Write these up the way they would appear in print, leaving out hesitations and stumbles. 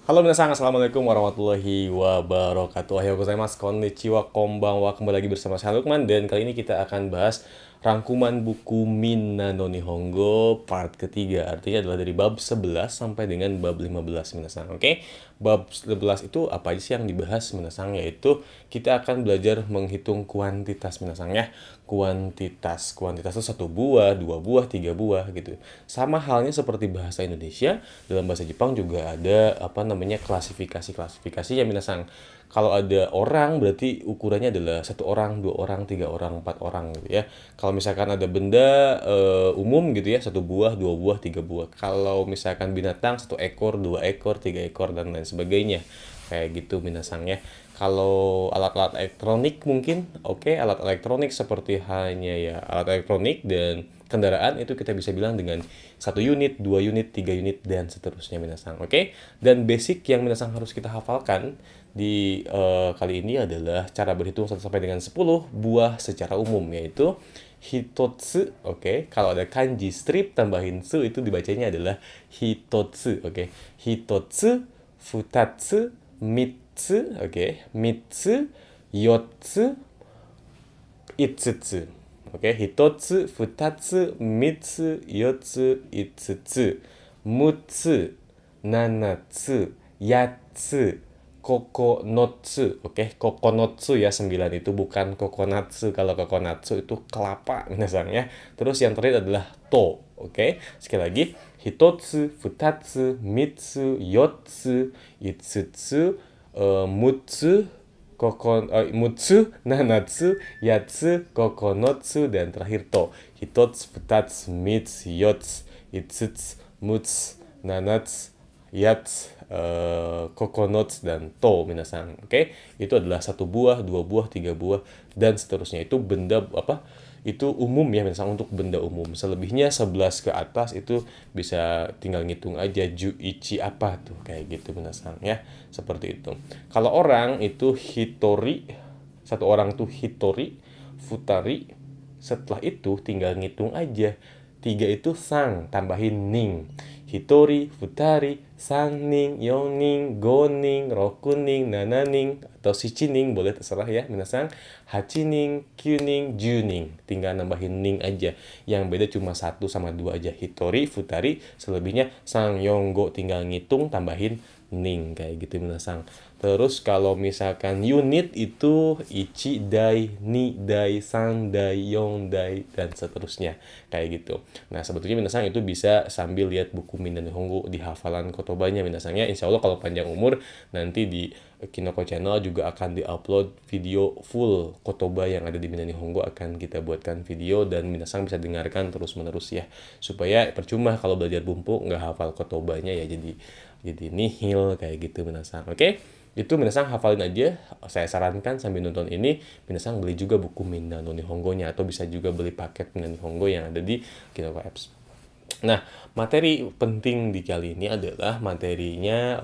Halo minasan, assalamualaikum warahmatullahi wabarakatuh. Ohayou gozaimasu, konnichiwa, konbanwa. Kembali lagi bersama saya Lukman dan kali ini kita akan bahas rangkuman buku Minna no Nihongo part ketiga. Artinya adalah dari bab 11 sampai dengan bab 15 minasan. Oke. Bab 11 itu apa aja sih yang dibahas minasan? Yaitu kita akan belajar menghitung kuantitas minasan ya. Kuantitas itu satu buah, dua buah, tiga buah gitu. Sama halnya seperti bahasa Indonesia, dalam bahasa Jepang juga ada apa namanya klasifikasinya minasang. Kalau ada orang berarti ukurannya adalah satu orang, dua orang, tiga orang, empat orang gitu ya. Kalau misalkan ada benda umum gitu ya, satu buah, dua buah, tiga buah. Kalau misalkan binatang, satu ekor, dua ekor, tiga ekor dan lain sebagainya. Kayak gitu minasangnya. Kalau alat-alat elektronik mungkin, oke, alat elektronik seperti hanya ya alat elektronik dan kendaraan itu kita bisa bilang dengan satu unit, dua unit, tiga unit dan seterusnya minasang. Oke. Dan basic yang minasang harus kita hafalkan di kali ini adalah cara berhitung 1 sampai dengan 10 buah secara umum yaitu hitotsu. Oke. Kalau ada kanji strip tambahin su itu dibacanya adalah hitotsu. Oke. Hitotsu, futatsu, mitsu, oke, mitsu, yotsu, itsutsu. Oke, hitotsu, futatsu, mitsu, yotsu, itsutsu, mutsu, nanatsu, yatsu, kokonotsu. Oke, kokonotsu ya 9 itu bukan kokonatsu. Kalau kokonatsu itu kelapa misalnya. Terus yang terakhir adalah to. Oke, sekali lagi hitotsu, futatsu, mitsu, yotsu, itsutsu, mutsu, mutsu, nanatsu, yatsu, kokonotsu, dan terakhir to. Hitotsu, futatsu, mitsu, yotsu, itsutsu, mutsu, nanatsu, yatsu, kokonotsu, dan to, minasan. Oke, itu adalah satu buah, dua buah, tiga buah, dan seterusnya. Itu benda apa? Itu umum ya, misalnya untuk benda umum. Selebihnya 11 ke atas itu bisa tinggal ngitung aja ju ichi apa tuh kayak gitu minasan ya. Seperti itu. Kalau orang itu hitori, satu orang tuh hitori, futari. Setelah itu tinggal ngitung aja. Tiga itu sang, tambahin ning. Hitori, futari, sang ning, yon ning, go ning, roku ning, nana ning, atau shichi ning, boleh terserah ya, minasang. Hachi ning, kyu ning, ju ning. Tinggal nambahin ning aja. Yang beda cuma satu sama dua aja. Hitori, futari, selebihnya sang, yon, go. Tinggal ngitung, tambahin ning. Kayak gitu minasang. Terus kalau misalkan unit itu ichi dai, ni dai, san dai, yon dai, dan seterusnya. Kayak gitu. Nah, sebetulnya minasang itu bisa sambil lihat buku Minna Nihongo di hafalan kotobanya minasangnya. Insya Allah kalau panjang umur nanti di Kinoko Channel juga akan diupload video full kotoba yang ada di Minna Nihongo, akan kita buatkan video dan minasang bisa dengarkan terus menerus ya. Supaya percuma kalau belajar bumpu nggak hafal kotobanya ya, jadi nihil kayak gitu minasang. Oke? Itu minasang hafalin aja. Saya sarankan sambil nonton ini minasang beli juga buku Minna no Nihongo-nya, atau bisa juga beli paket Minna Nihongo yang ada di Kinoko Apps. Nah, materi penting di kali ini adalah materinya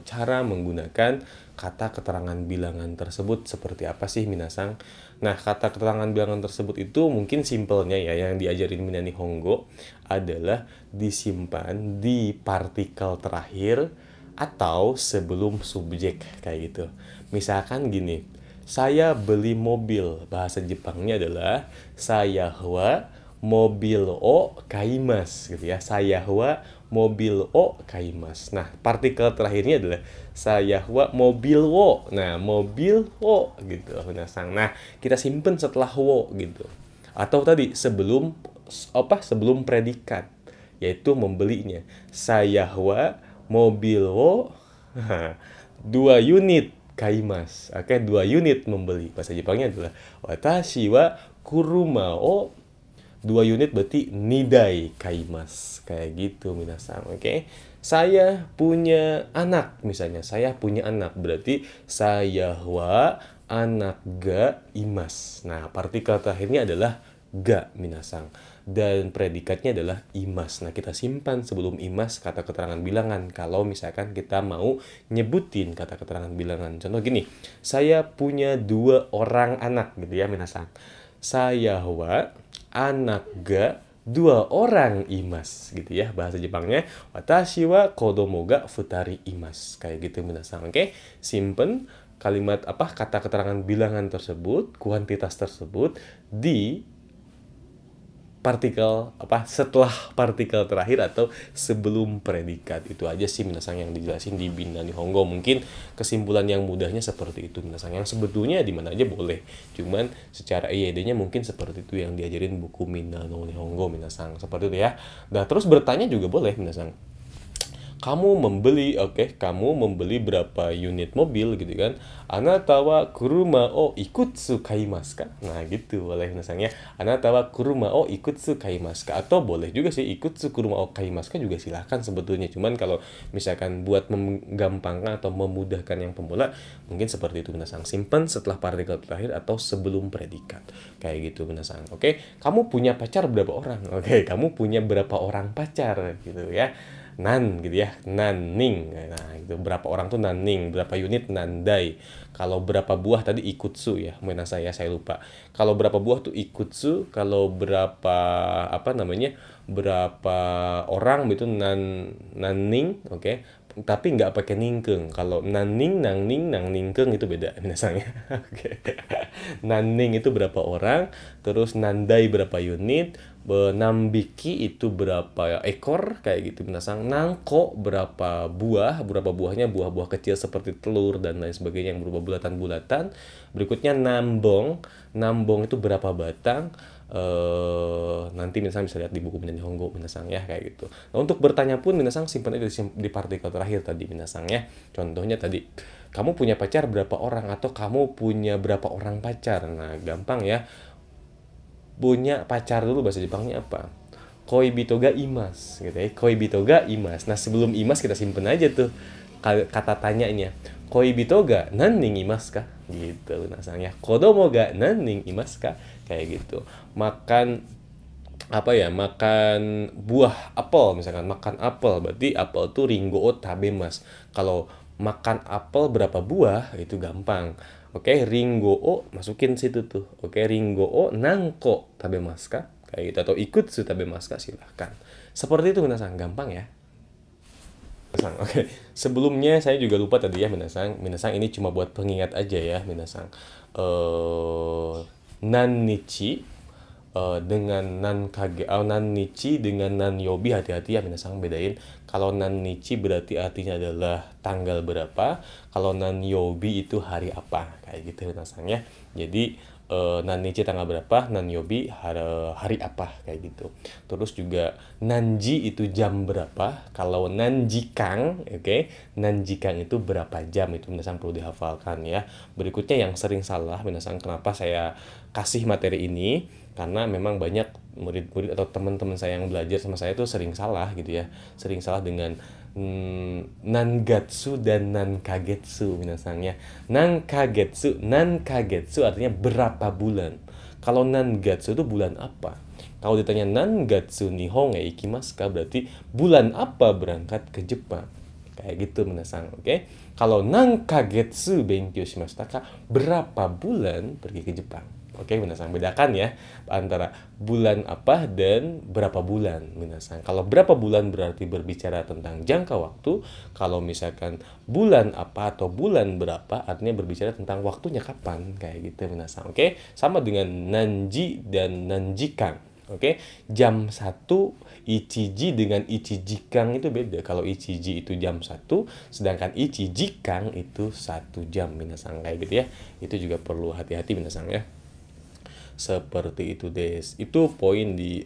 cara menggunakan kata keterangan bilangan tersebut seperti apa sih minasang. Nah, kata keterangan bilangan tersebut itu mungkin simpelnya ya yang diajarin Minna Nihongo adalah disimpan di partikel terakhir atau sebelum subjek kayak gitu. Misalkan gini, saya beli mobil, bahasa Jepangnya adalah saya wa mobil o kaimas gitu ya. Saya wa mobil o kaimas. Nah, partikel terakhirnya adalah saya wa mobil wo. Nah, mobil wo gitu. Nah, kita simpen setelah wo gitu. Atau tadi sebelum predikat yaitu membelinya. Saya wa mobil wo 2 unit kaimas. Oke, 2 unit membeli. Bahasa Jepangnya adalah watashi wa kuruma o 2 unit berarti nidai kaimas. Kayak gitu minasang. Oke. Saya punya anak misalnya. Saya punya anak berarti saya wa anak ga imas. Nah, partikel terakhirnya adalah ga minasang. Dan predikatnya adalah imas. Nah, kita simpan sebelum imas kata keterangan bilangan kalau misalkan kita mau nyebutin kata keterangan bilangan. Contoh gini, saya punya 2 orang anak gitu ya minasang. Saya wa anak ga 2 orang imas gitu ya bahasa Jepangnya. Watashi wa kodomo ga futari imas. Kayak gitu minasan. Oke. Simpen kalimat kata keterangan bilangan tersebut, kuantitas tersebut di partikel setelah partikel terakhir atau sebelum predikat. Itu aja sih minasan yang dijelasin di Binna Nihongo. Mungkin kesimpulan yang mudahnya seperti itu minasan. Yang sebetulnya di mana aja boleh. Cuman secara IED-nya mungkin seperti itu yang diajarin buku Minna no Nihongo minasan. Seperti itu ya. Nah, terus bertanya juga boleh minasan. Kamu membeli berapa unit mobil gitu kan? Anata wa kuruma o ikutsu kaimasu ka? Nah, gitu boleh misalnya. Anata wa kuruma o ikutsu kaimasu ka? Atau boleh juga sih ikutsu kuruma o kaimasu ka juga silahkan sebetulnya. Cuman kalau misalkan buat menggampangkan atau memudahkan yang pemula, mungkin seperti itu minasang. Simpan setelah partikel terakhir atau sebelum predikat. Kayak gitu minasang. Oke, kamu punya pacar berapa orang? Oke, kamu punya berapa orang pacar gitu ya. Nan gitu ya, nanning. Nah, itu berapa orang tuh nanning, berapa unit nandai. Kalau berapa buah tadi ikutsu ya, mana saya lupa. Kalau berapa buah tuh ikutsu, kalau berapa berapa orang itu nanning, oke. Tapi nggak pakai ningkeng. Kalau nanning, nangning, nangningkeng itu beda minasanya. Oke. Nanning itu berapa orang, terus nandai berapa unit, nambiki itu berapa ekor kayak gitu minasang. Nangko berapa buahnya buah-buah kecil seperti telur dan lain sebagainya yang berupa bulatan-bulatan. Berikutnya nambong itu berapa batang. Nanti minasang bisa lihat di buku Minna Nihongo minasang ya kayak gitu. Nah, untuk bertanya pun minasang simpan itu di partikel terakhir tadi minasang ya. Contohnya tadi kamu punya pacar berapa orang atau kamu punya berapa orang pacar. Nah, gampang ya. Punya pacar dulu bahasa Jepangnya apa? Koibito ga imas gitu ya. Koibito ga imas. Nah, sebelum imas kita simpen aja tuh kata tanyanya. Koibito ga nanning imas ka? Gitu nasangnya. Kodomo ga nanning imas ka? Kayak gitu. Makan makan buah apel misalkan, makan apel berarti apel tuh ringgo o tabemas. Kalau makan apel berapa buah itu gampang. Oke, ringgo o masukin situ tuh. Oke, ringgo o nangko tabemasu ka? Kayak gitu atau ikutsu tabemasu ka? Silahkan. Seperti itu minasang, gampang ya. Minasang, oke. Sebelumnya saya juga lupa tadi ya minasang. Minasang ini cuma buat pengingat aja ya minasang. Nannichi dengan nannichi dengan nanyobi hati-hati ya minasang bedain. Kalau nannichi berarti artinya adalah tanggal berapa, kalau nanyobi itu hari apa kayak gitu minasang ya. Jadi nannichi tanggal berapa, nanyobi hari apa kayak gitu. Terus juga nanji itu jam berapa, kalau nanjikang nanjikang itu berapa jam, itu minasang perlu dihafalkan ya. Berikutnya yang sering salah minasang, kenapa saya kasih materi ini, karena memang banyak murid-murid atau teman-teman saya yang belajar sama saya itu sering salah gitu ya, sering salah dengan nangatsu dan nankagetsu minasangnya. Nankagetsu artinya berapa bulan. Kalau nangatsu itu bulan apa. Kalau ditanya nangatsu nihon ikimasu ka, berarti bulan apa berangkat ke Jepang. Kayak gitu minasang, oke? Kalau nankagetsu benkyou shimashita ka, berapa bulan pergi ke Jepang. Oke, minasang bedakan ya antara bulan apa dan berapa bulan minasang. Kalau berapa bulan berarti berbicara tentang jangka waktu. Kalau misalkan bulan apa atau bulan berapa artinya berbicara tentang waktunya kapan, kayak gitu minasang. Oke, sama dengan nanji dan nanjikang. Oke, jam 1 ichiji dengan ichijikang itu beda. Kalau ichiji itu jam 1, sedangkan ichijikang itu 1 jam minasang, kayak gitu ya. Itu juga perlu hati-hati minasang ya. Seperti itu des. Itu poin di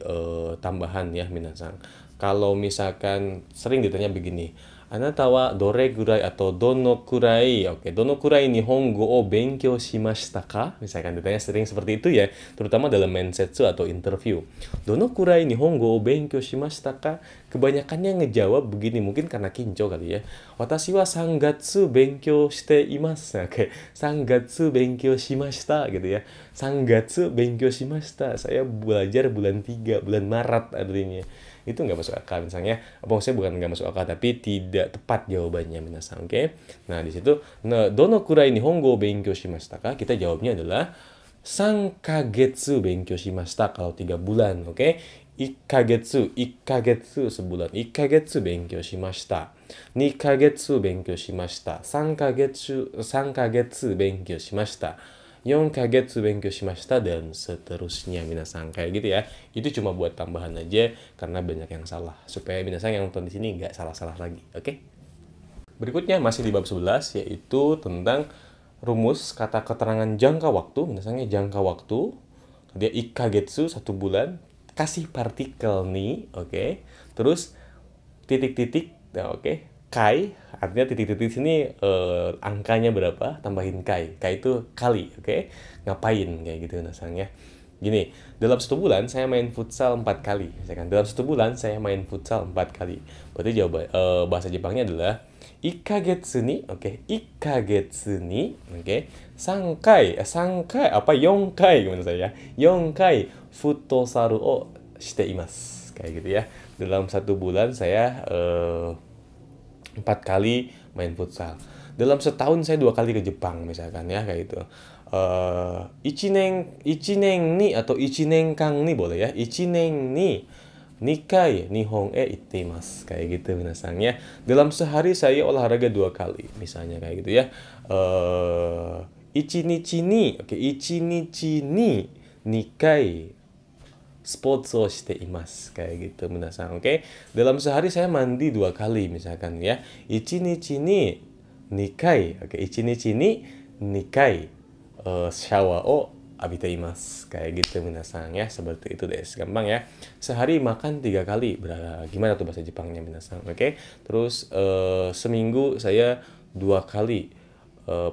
tambahan ya minasang. Kalau misalkan sering ditanya begini, anata wa dore gurai atau dono kurai, dono kurai nihongo o benkyou shimashita ka? Misalkan ditanya sering seperti itu ya, terutama dalam mensetsu atau interview. Dono kurai nihongo o benkyou shimashita ka? Kebanyakannya ngejawab begini, mungkin karena kinco kali ya. Watashi wa sangatsu benkyou shite imasu. Sangatsu benkyou shimashita gitu ya. Sangatsu benkyou shimashita. Saya belajar bulan 3, bulan Maret artinya. Itu nggak masuk akal misalnya. Maksudnya bukan nggak masuk akal, tapi tidak tepat jawabannya minasang, oke? Nah, di situ dono kurai nihongo benkyou shimashita ka? Kita jawabnya adalah 3 kagetsu benkyou shimashita kalau 3 bulan, oke? 1ヶ月sebulan. 1ヶ月勉強しました。2ヶ月勉強しました。3ヶ月勉強しました。4ヶ月勉強しました, dan seterusnya minasan. Kayak gitu ya. Itu cuma buat tambahan aja karena banyak yang salah. Supaya minasan yang nonton di sini nggak salah-salah lagi. Oke? Berikutnya masih di bab 11, yaitu tentang rumus kata keterangan jangka waktu. Minasannya jangka waktu. Dia 1ヶ月, 1 bulan. Kasih partikel ni, oke? Terus titik-titik, oke? Kai, artinya titik-titik sini angkanya berapa, tambahin kai. Kai itu kali, oke? Ngapain, kayak gitu minasannya. Gini, dalam 1 bulan saya main futsal 4 kali. Misalkan, dalam 1 bulan saya main futsal 4 kali. Berarti jawaban bahasa Jepangnya adalah 1ヶ月ni, oke? 1ヶ月ni, oke? 3 kai, apa 4 kai, gimana saya? 4 kai futsal o shite imasu. Kayak gitu ya. Dalam 1 bulan saya 4 kali main futsal. Dalam setahun saya 2 kali ke Jepang misalkan ya, kayak gitu. Ichinen ni atau ichinenkang ni boleh ya. Ichinen ni 2 kai Nihon e itte imasu. Kayak gitu minasan ya. Dalam sehari saya olahraga 2 kali misalnya, kayak gitu ya. Ichinichi ni, oke, ichinichi ni 2 kai sports o shite imasu. Kayak gitu minasan, oke. Dalam sehari saya mandi 2 kali misalkan ya. Ichinichi ni 2 kai, oke, ichinichi ni 2 kai shower o abite imasu. Kayak gitu minasan ya, seperti itu deh. Gampang ya. Sehari makan 3 kali. Gimana tuh bahasa Jepangnya minasan, oke. Terus seminggu saya 2 kali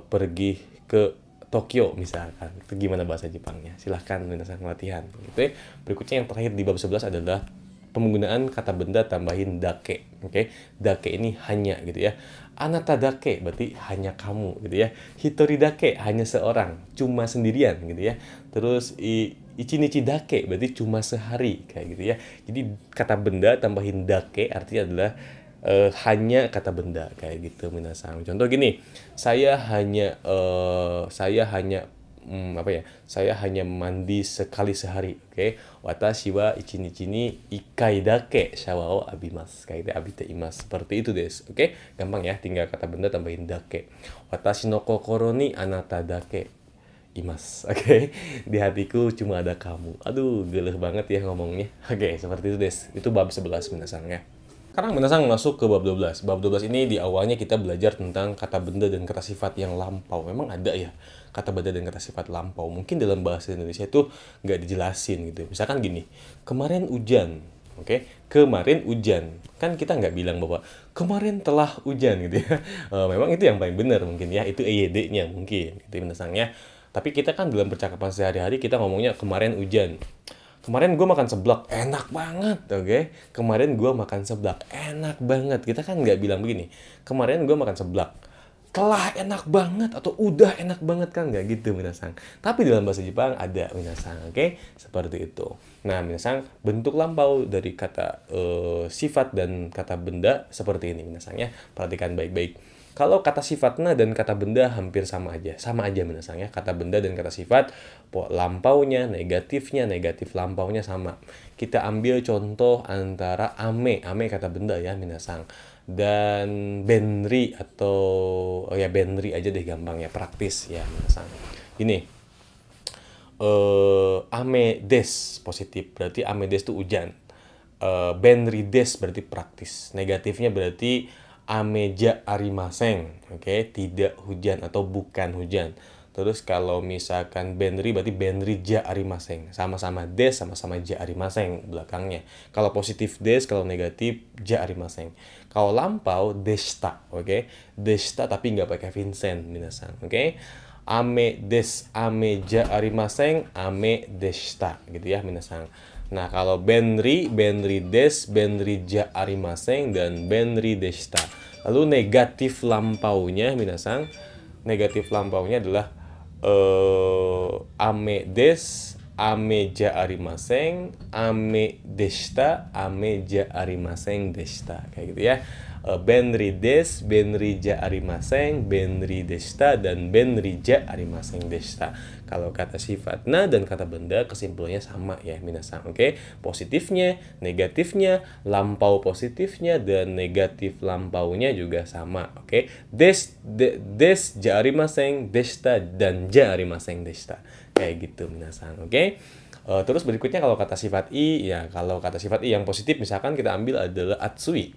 pergi ke Tokyo misalkan. Itu gimana bahasa Jepangnya? Silahkan minasan latihan gitu ya. Berikutnya yang terakhir di bab 11 adalah penggunaan kata benda tambahin dake. Oke. Dake ini hanya gitu ya. Anata dake berarti hanya kamu gitu ya. Hitori dake hanya seorang, cuma sendirian gitu ya. Terus ichinichi dake berarti cuma sehari, kayak gitu ya. Jadi kata benda tambahin dake artinya adalah hanya kata benda, kayak gitu minasan. Contoh gini, saya hanya apa ya? Saya hanya mandi sekali sehari, oke? Watashi wa ichinichi ni 1 kai dake shower o abimasu. Kayak gitu, abite imasu. Seperti itu des, oke? Gampang ya, tinggal kata benda tambahin dake. Watashi no kokoro ni anata dake imasu. Oke? Di hatiku cuma ada kamu. Aduh, geleh banget ya ngomongnya. Oke, seperti itu des. Itu bab 11 minasan ya. Sekarang minasan masuk ke bab 12. Bab 12 ini di awalnya kita belajar tentang kata benda dan kata sifat yang lampau. Memang ada ya kata benda dan kata sifat lampau. Mungkin dalam bahasa Indonesia itu nggak dijelasin gitu. Misalkan gini, kemarin hujan. Oke, kemarin hujan. Kan kita nggak bilang bahwa kemarin telah hujan gitu ya. Memang itu yang paling benar mungkin ya. Itu EYD-nya mungkin gitu minasannya. Tapi kita kan dalam percakapan sehari-hari kita ngomongnya kemarin hujan. Kemarin gue makan seblak, enak banget, oke? Kemarin gue makan seblak, enak banget. Kita kan nggak bilang begini, kemarin gue makan seblak, telah enak banget atau udah enak banget, kan nggak gitu minasan. Tapi dalam bahasa Jepang ada minasan, oke? Seperti itu. Nah minasan, bentuk lampau dari kata sifat dan kata benda seperti ini minasan ya. Perhatikan baik-baik. Kalau kata sifatnya dan kata benda hampir sama aja minasan ya. Kata benda dan kata sifat, lampaunya, negatif lampaunya sama. Kita ambil contoh antara ame kata benda ya minasan, dan benri atau benri aja deh, gampang ya, praktis ya minasan. Ini ame des positif, berarti ame des itu hujan. Benri des berarti praktis. Negatifnya berarti ameja arimasen, oke, tidak hujan atau bukan hujan. Terus kalau misalkan benri berarti benri ja arimasen, sama-sama des, sama-sama ja arimasen belakangnya. Kalau positif des, kalau negatif ja arimasen. Kalau lampau deshita, oke, deshita tapi nggak pakai Vincent minasan, oke. Ame des, ame ja arimasen, ame deshita gitu ya minasan. Nah, kalau benri des, benri ja arimasen, dan benri deshita. Lalu negatif lampaunya minasan, negatif lampaunya adalah ame des, ame ja arimasen, ame deshita, ame ja arimasen deshita. Kayak gitu ya. benri des, benri ja arimaseng, benri deshita, dan benri ja arimaseng deshita. Kalau kata sifat na dan kata benda kesimpulannya sama ya minasang. Oke, positifnya, negatifnya, lampau positifnya dan negatif lampaunya juga sama. Oke, des ja arimaseng deshita dan ja arimaseng deshita. Kayak gitu minasang. Oke. Terus berikutnya kalau kata sifat i, ya kalau kata sifat i yang positif misalkan kita ambil adalah atsui.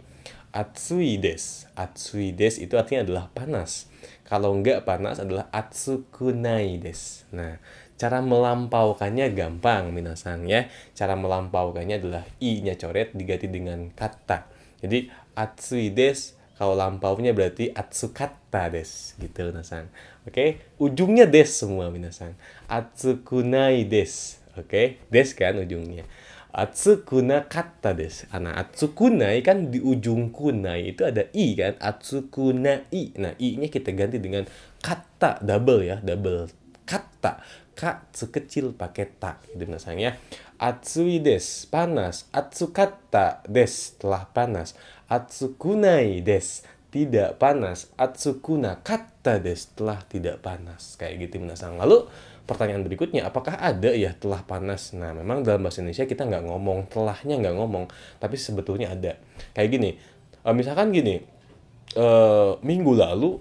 Atsui des. Atsui des itu artinya adalah panas. Kalau enggak panas adalah atsukunai des. Nah, cara melampaukannya gampang minasang ya. Cara melampaukannya adalah i-nya coret diganti dengan kata. Jadi atsui des kalau lampaunya berarti atsukata des gitu minasang. Oke, ujungnya des semua minasang. Atsukunai des. Oke, des kan ujungnya. Atsukunakatta des. Nah, atsukunai kan di ujung kunai itu ada i kan, atsukunai. Nah, i-nya kita ganti dengan kata, double ya, double kata. Katsu kecil pakai ta gitu minasang ya. Atsui des, panas. Atsukata des, telah panas. Atsukunai des, tidak panas. Atsukuna kata des, telah tidak panas. Kayak gitu minasang. Lalu pertanyaan berikutnya, apakah ada ya telah panas? Nah, memang dalam bahasa Indonesia kita nggak ngomong, telahnya nggak ngomong, tapi sebetulnya ada. Kayak gini, misalkan gini, minggu lalu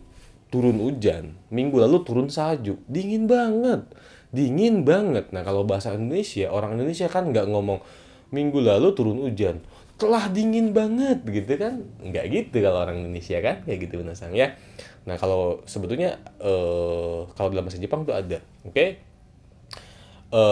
turun hujan, minggu lalu turun salju, dingin banget, dingin banget. Nah, kalau bahasa Indonesia, orang Indonesia kan nggak ngomong, minggu lalu turun hujan, telah dingin banget gitu kan, nggak gitu kalau orang Indonesia kan, kayak gitu minasang ya. Nah, kalau sebetulnya kalau dalam bahasa Jepang tuh ada. Oke.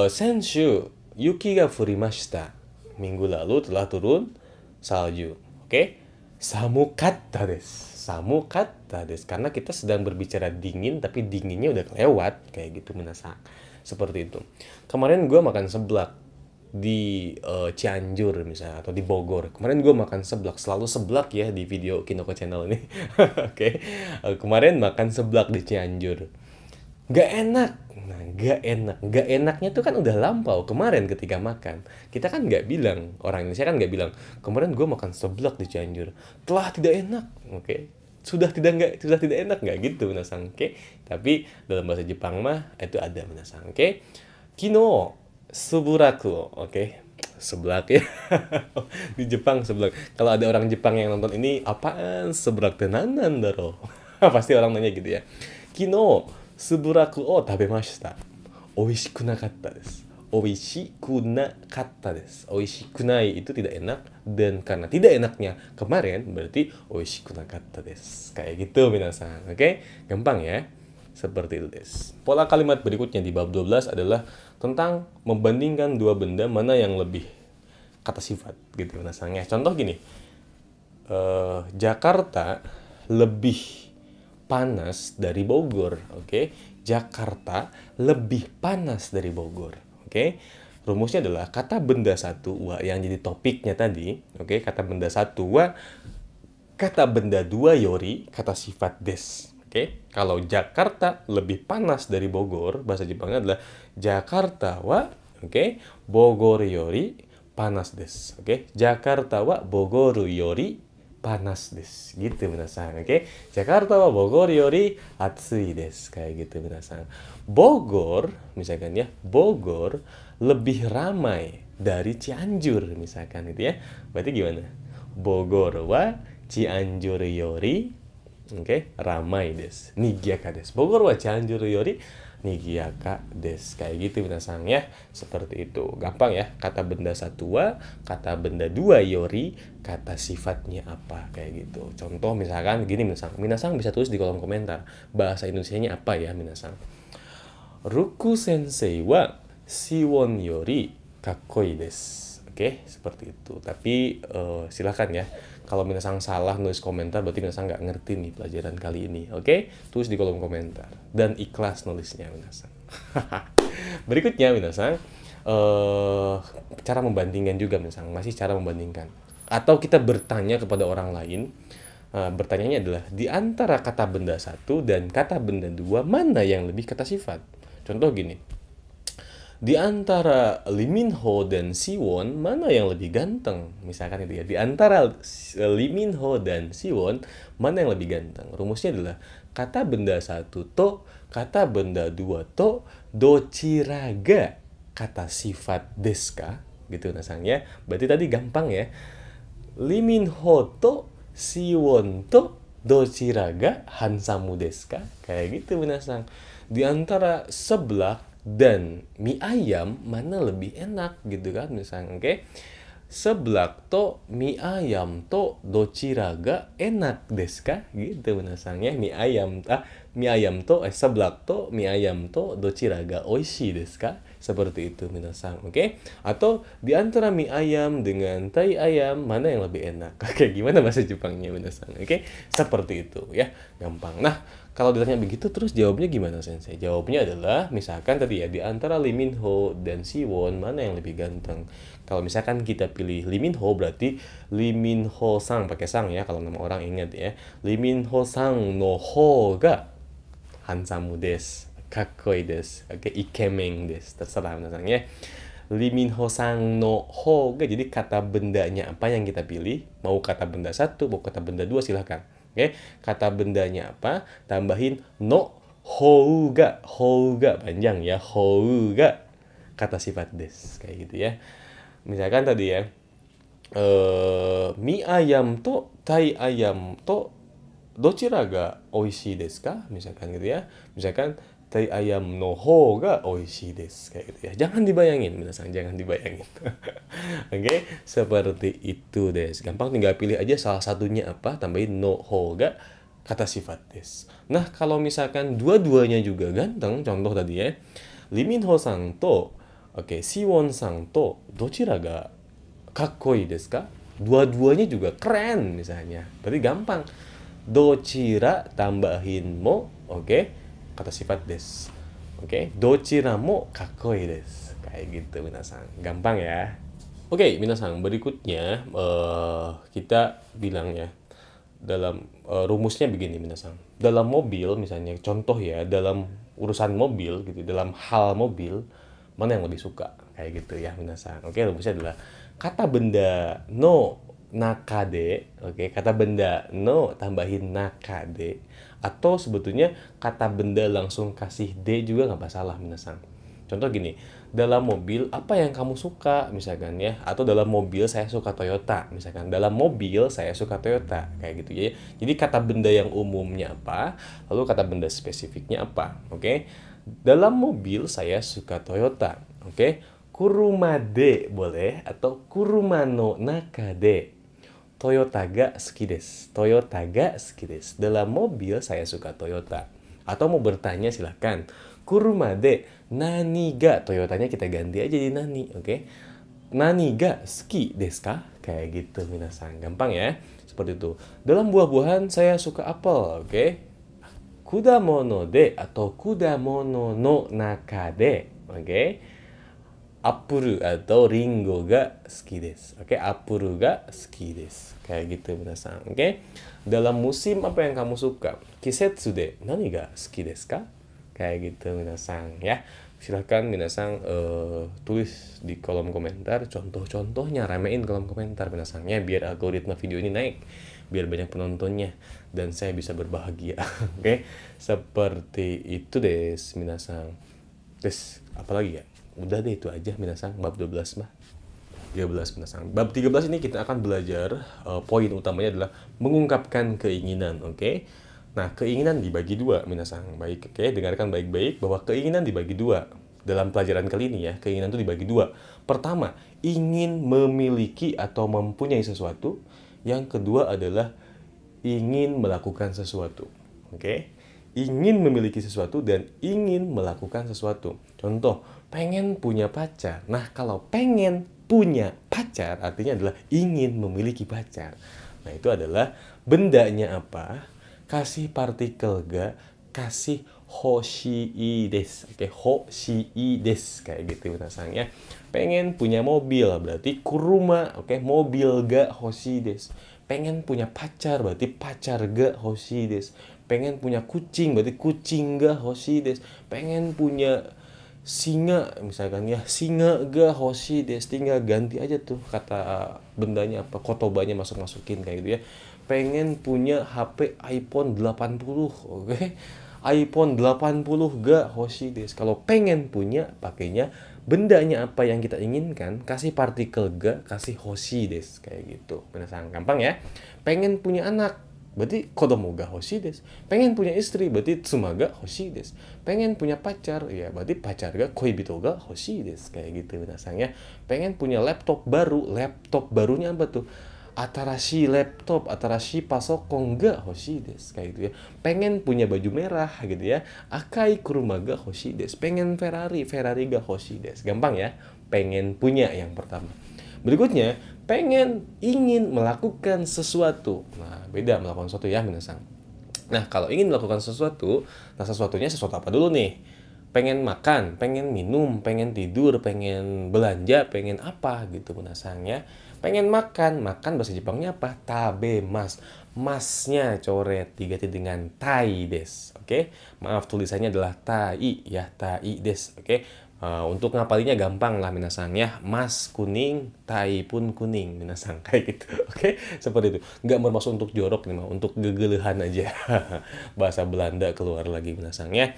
Senshu yuki ga furimashita. Minggu lalu telah turun salju. Oke. Samukatta desu. Samukatta desu. Karena kita sedang berbicara dingin tapi dinginnya udah kelewat kayak gitu minasang. Seperti itu. Kemarin gue makan seblak di Cianjur misalnya atau di Bogor. Kemarin gue makan seblak, selalu seblak ya di video Kinoko Channel ini. Oke. Kemarin makan seblak di Cianjur. Gak enak. Nah, gak enak. Gak enaknya tuh kan udah lampau kemarin ketika makan. Kita kan gak bilang, orang Indonesia kan gak bilang, kemarin gue makan seblak di Cianjur. Telah tidak enak. Oke. Sudah tidak enak nggak gitu minasang. Oke. Tapi dalam bahasa Jepang mah itu ada minasang. Oke. Kino suburaku, oke, seblak ya. Di Jepang seblak. Kalau ada orang Jepang yang nonton ini, apaan seblak tenanan daro? Pasti orang nanya gitu ya. Kino suburaku o tabemashita. Oishiku nakatta desu. Oishiku nakatta desu. Oishikunai itu tidak enak, dan karena tidak enaknya kemarin berarti oishiku nakatta desu. Kayak gitu minasang. Oke? Gampang ya. Seperti itu des. Pola kalimat berikutnya di bab 12 adalah tentang membandingkan dua benda mana yang lebih kata sifat gitu minasangnya. Contoh gini, Jakarta lebih panas dari Bogor. Oke. Jakarta lebih panas dari Bogor. Oke. Rumusnya adalah kata benda satu wa yang jadi topiknya tadi. Oke. Kata benda satu wa, kata benda dua yori, kata sifat des. Oke, kalau Jakarta lebih panas dari Bogor, bahasa Jepangnya adalah Jakarta wa, oke, Bogor yori panas des. Oke, Jakarta wa Bogor yori panas des. Gitu minasang. Oke, Jakarta wa Bogor yori atsui des. Kayak gitu minasang. Bogor, misalkan ya, Bogor lebih ramai dari Cianjur misalkan gitu ya. Berarti gimana? Bogor wa Cianjur yori, oke, ramai des. Nigiaka des. Bogor wa Cianjur yori nigiaka des. Kayak gitu minasang ya. Seperti itu. Gampang ya. Kata benda satu wa, kata benda dua yori, kata sifatnya apa. Kayak gitu. Contoh misalkan gini minasang. Minasang bisa tulis di kolom komentar. Bahasa Indonesianya apa ya minasang. Ruku sensei wa siwon yori kakkoi desu. Oke, seperti itu. Tapi silakan ya. Kalau minasang salah nulis komentar berarti minasang nggak ngerti nih pelajaran kali ini. Oke? Tulis di kolom komentar. Dan ikhlas nulisnya minasang. Berikutnya minasang, cara membandingkan juga minasang. Masih cara membandingkan. Atau kita bertanya kepada orang lain. Bertanyanya adalah, di antara kata benda satu dan kata benda dua, mana yang lebih kata sifat? Contoh gini. Di antara Lee Min Ho dan Siwon, mana yang lebih ganteng? Misalkan itu ya. Di antara Lee Min Ho dan Siwon, mana yang lebih ganteng? Rumusnya adalah kata benda satu to, kata benda dua to, dochiraga kata sifat desu ka? Gitu nasangnya. Berarti tadi gampang ya. Lee Min Ho to Siwon to dochiraga hansamu desu ka? Kayak gitu minasang. Di antara seblak dan mie ayam mana lebih enak gitu kan misalnya, oke? Seblak to mie ayam to dochiraga enak desu ka? Gitu minasang ya. Mie ayam to seblak to mie ayam to dochiraga oishii desu ka? Seperti itu minasang, oke? Atau di antara mie ayam dengan tai ayam mana yang lebih enak? Oke, gimana bahasa Jepangnya minasang? Oke, seperti itu ya, gampang. Nah, kalau ditanya begitu terus jawabnya gimana Sensei? Jawabnya adalah misalkan tadi ya di antara Lee Min Ho dan Siwon mana yang lebih ganteng? Kalau misalkan kita pilih Lee Min Ho berarti Lee Min Ho sang pakai sang ya kalau nama orang ingat ya. Lee Min Ho sang no ho ga hansamu desu. Kakkoi desu. Oke, ikemeng desu. Terserah misalnya. Lee Min Ho sang no ho ga. Jadi kata bendanya apa yang kita pilih? Mau kata benda satu, mau kata benda dua silahkan. Oke, kata bendanya apa? Tambahin no hou ga. Hou ga panjang ya. Hou ga kata sifat des. Kayak gitu ya. Misalkan tadi ya. Mie ayam to tai ayam to dochira ga oishii desu ka? Misalkan gitu ya. Misalkan tai ayam no ho ga oishii desu kayak gitu ya. Jangan dibayangin, minasan, jangan dibayangin. Oke, seperti itu des. Gampang tinggal pilih aja salah satunya apa, tambahin no ho ga kata sifat des. Nah, kalau misalkan dua-duanya juga ganteng, contoh tadi ya. Lee Min Ho sang to Siwon sang to dochira ga kakkoi desu ka? Dua-duanya juga keren misalnya. Berarti gampang. Dochira tambahin mo, kata sifat des. Dochira mo kakkoi desu. Kayak gitu minasan. Gampang ya. Minasan, berikutnya kita bilang ya dalam rumusnya begini minasan. Dalam mobil misalnya contoh ya, dalam urusan mobil gitu, dalam hal mobil mana yang lebih suka? Kayak gitu ya minasan. Rumusnya adalah kata benda no nakade, kata benda no tambahin nakade, atau sebetulnya kata benda langsung kasih de juga nggak masalah minasan. Contoh gini, dalam mobil apa yang kamu suka misalkan ya, atau dalam mobil saya suka Toyota misalkan, dalam mobil saya suka Toyota kayak gitu ya. Jadi kata benda yang umumnya apa, lalu kata benda spesifiknya apa, dalam mobil saya suka Toyota, kuruma de boleh, atau kuruma no naka de Toyota ga suki desu. Toyota ga suki desu. Dalam mobil saya suka Toyota. Atau mau bertanya silahkan. Kuruma de nani ga, Toyotanya kita ganti aja jadi nani, Nani ga suki desu ka? Kayak gitu minasan. Gampang ya. Seperti itu. Dalam buah-buahan saya suka apel, Kudamono de atau kudamono no naka de, apple atau ringo ga suki desu. Apple ga suki desu. Kayak gitu minasan. Dalam musim apa yang kamu suka? Kisetsu de nani ga suki desu ka? Kayak gitu minasan ya. Silahkan minasan tulis di kolom komentar contoh-contohnya, ramein kolom komentar minasan ya, biar algoritma video ini naik, biar banyak penontonnya dan saya bisa berbahagia. Seperti itu deh minasan. Terus apalagi ya? Udah deh itu aja minasan, bab 12 mah. 13 minasan. Bab 13 ini kita akan belajar poin utamanya adalah mengungkapkan keinginan, Nah, keinginan dibagi dua, minasan. Baik, dengarkan baik-baik bahwa keinginan dibagi dua. Dalam pelajaran kali ini ya, keinginan itu dibagi dua. Pertama, ingin memiliki atau mempunyai sesuatu. Yang kedua adalah ingin melakukan sesuatu. Ingin memiliki sesuatu dan ingin melakukan sesuatu. Contoh, pengen punya pacar. Nah, kalau pengen punya pacar artinya adalah ingin memiliki pacar. Nah, itu adalah bendanya apa? Kasih partikel ga, kasih hoshii desu. Hoshii desu. Kayak gitu minasan ya. Pengen punya mobil berarti kuruma, mobil ga hoshii desu. Pengen punya pacar berarti pacar ga hoshii desu. Pengen punya kucing berarti kucing ga hoshii desu. Pengen punya singa misalkan ya, singa ga hoshi desu, tinggal ganti aja tuh kata bendanya apa, kotobanya masukin kayak gitu ya. Pengen punya HP iPhone 80, oke. iPhone 80 ga hoshi desu. Kalau pengen punya, pakainya bendanya apa yang kita inginkan, kasih partikel ga, kasih hoshi desu kayak gitu. Benar, sangat gampang ya. Pengen punya anak, berarti kodomo ga hoshi desu. Pengen punya istri, berarti tsuma ga hoshi desu. Pengen punya pacar, ya berarti pacar ga koibito ga hoshi desu kayak gitu minasang ya. Pengen punya laptop baru, laptop barunya apa tuh? Atarashi laptop, atarashi pasokon ga hoshi desu kayak gitu ya. Pengen punya baju merah gitu ya. Akai kuruma ga hoshi desu. Pengen Ferrari, Ferrari ga hoshi desu. Gampang ya. Pengen punya yang pertama. Berikutnya, ingin melakukan sesuatu. Nah, beda melakukan sesuatu ya, minasang. Nah, kalau ingin melakukan sesuatu, nah sesuatunya sesuatu apa dulu nih? Pengen makan, pengen minum, pengen tidur, pengen belanja, pengen apa gitu minasang ya. Pengen makan, makan bahasa Jepangnya apa? Tabemas. Masnya coret diganti dengan tai des. Oke, maaf tulisannya adalah tai ya, tai des. Oke, untuk ngapalinya gampang lah minasang ya. Mas kuning, tai pun kuning minasang kayak gitu. Oke, seperti itu. Nggak bermaksud untuk jorok nih, mah untuk gegelehan aja. Bahasa Belanda keluar lagi minasang ya.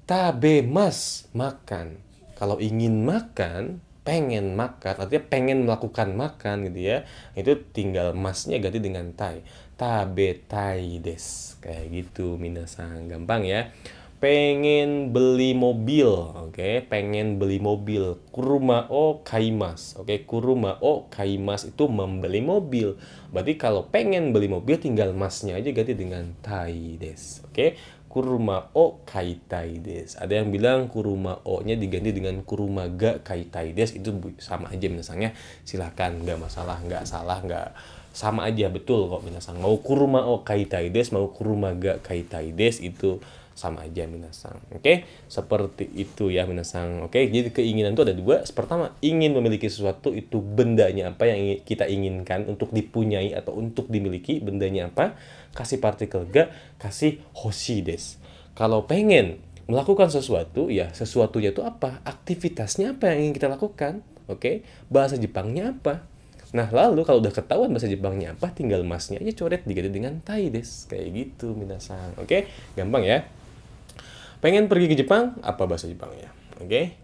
Tabemas, makan. Kalau ingin makan, pengen makan, artinya pengen melakukan makan gitu ya. Itu tinggal masnya ganti dengan tai. Tabe tai des. Kayak gitu minasang. Gampang ya. Pengen beli mobil, oke. Pengen beli mobil. Kuruma o kaimas. Oke, kuruma o kaimas itu membeli mobil. Berarti kalau pengen beli mobil tinggal masnya aja ganti dengan tai des. Oke. Kuruma o kaitai des. Ada yang bilang kuruma o-nya diganti dengan kuruma ga kaitai des, itu sama aja minasangnya. Silahkan, nggak masalah, nggak salah, nggak sama aja, betul kok minasang. Mau kuruma o kaitai des, mau kuruma ga kaitai des, itu sama aja minasang. Oke, seperti itu ya minasang. Oke, jadi keinginan itu ada dua. Pertama, ingin memiliki sesuatu, itu bendanya apa yang kita inginkan untuk dipunyai atau untuk dimiliki, bendanya apa? Kasih partikel ga, kasih hoshi des. Kalau pengen melakukan sesuatu, ya sesuatunya itu apa? Aktivitasnya apa yang ingin kita lakukan? Oke, bahasa Jepangnya apa? Nah, lalu kalau udah ketahuan bahasa Jepangnya apa, tinggal masnya aja coret diganti dengan tai des. Kayak gitu minasang. Oke, gampang ya. Pengen pergi ke Jepang, apa bahasa Jepangnya? Oke.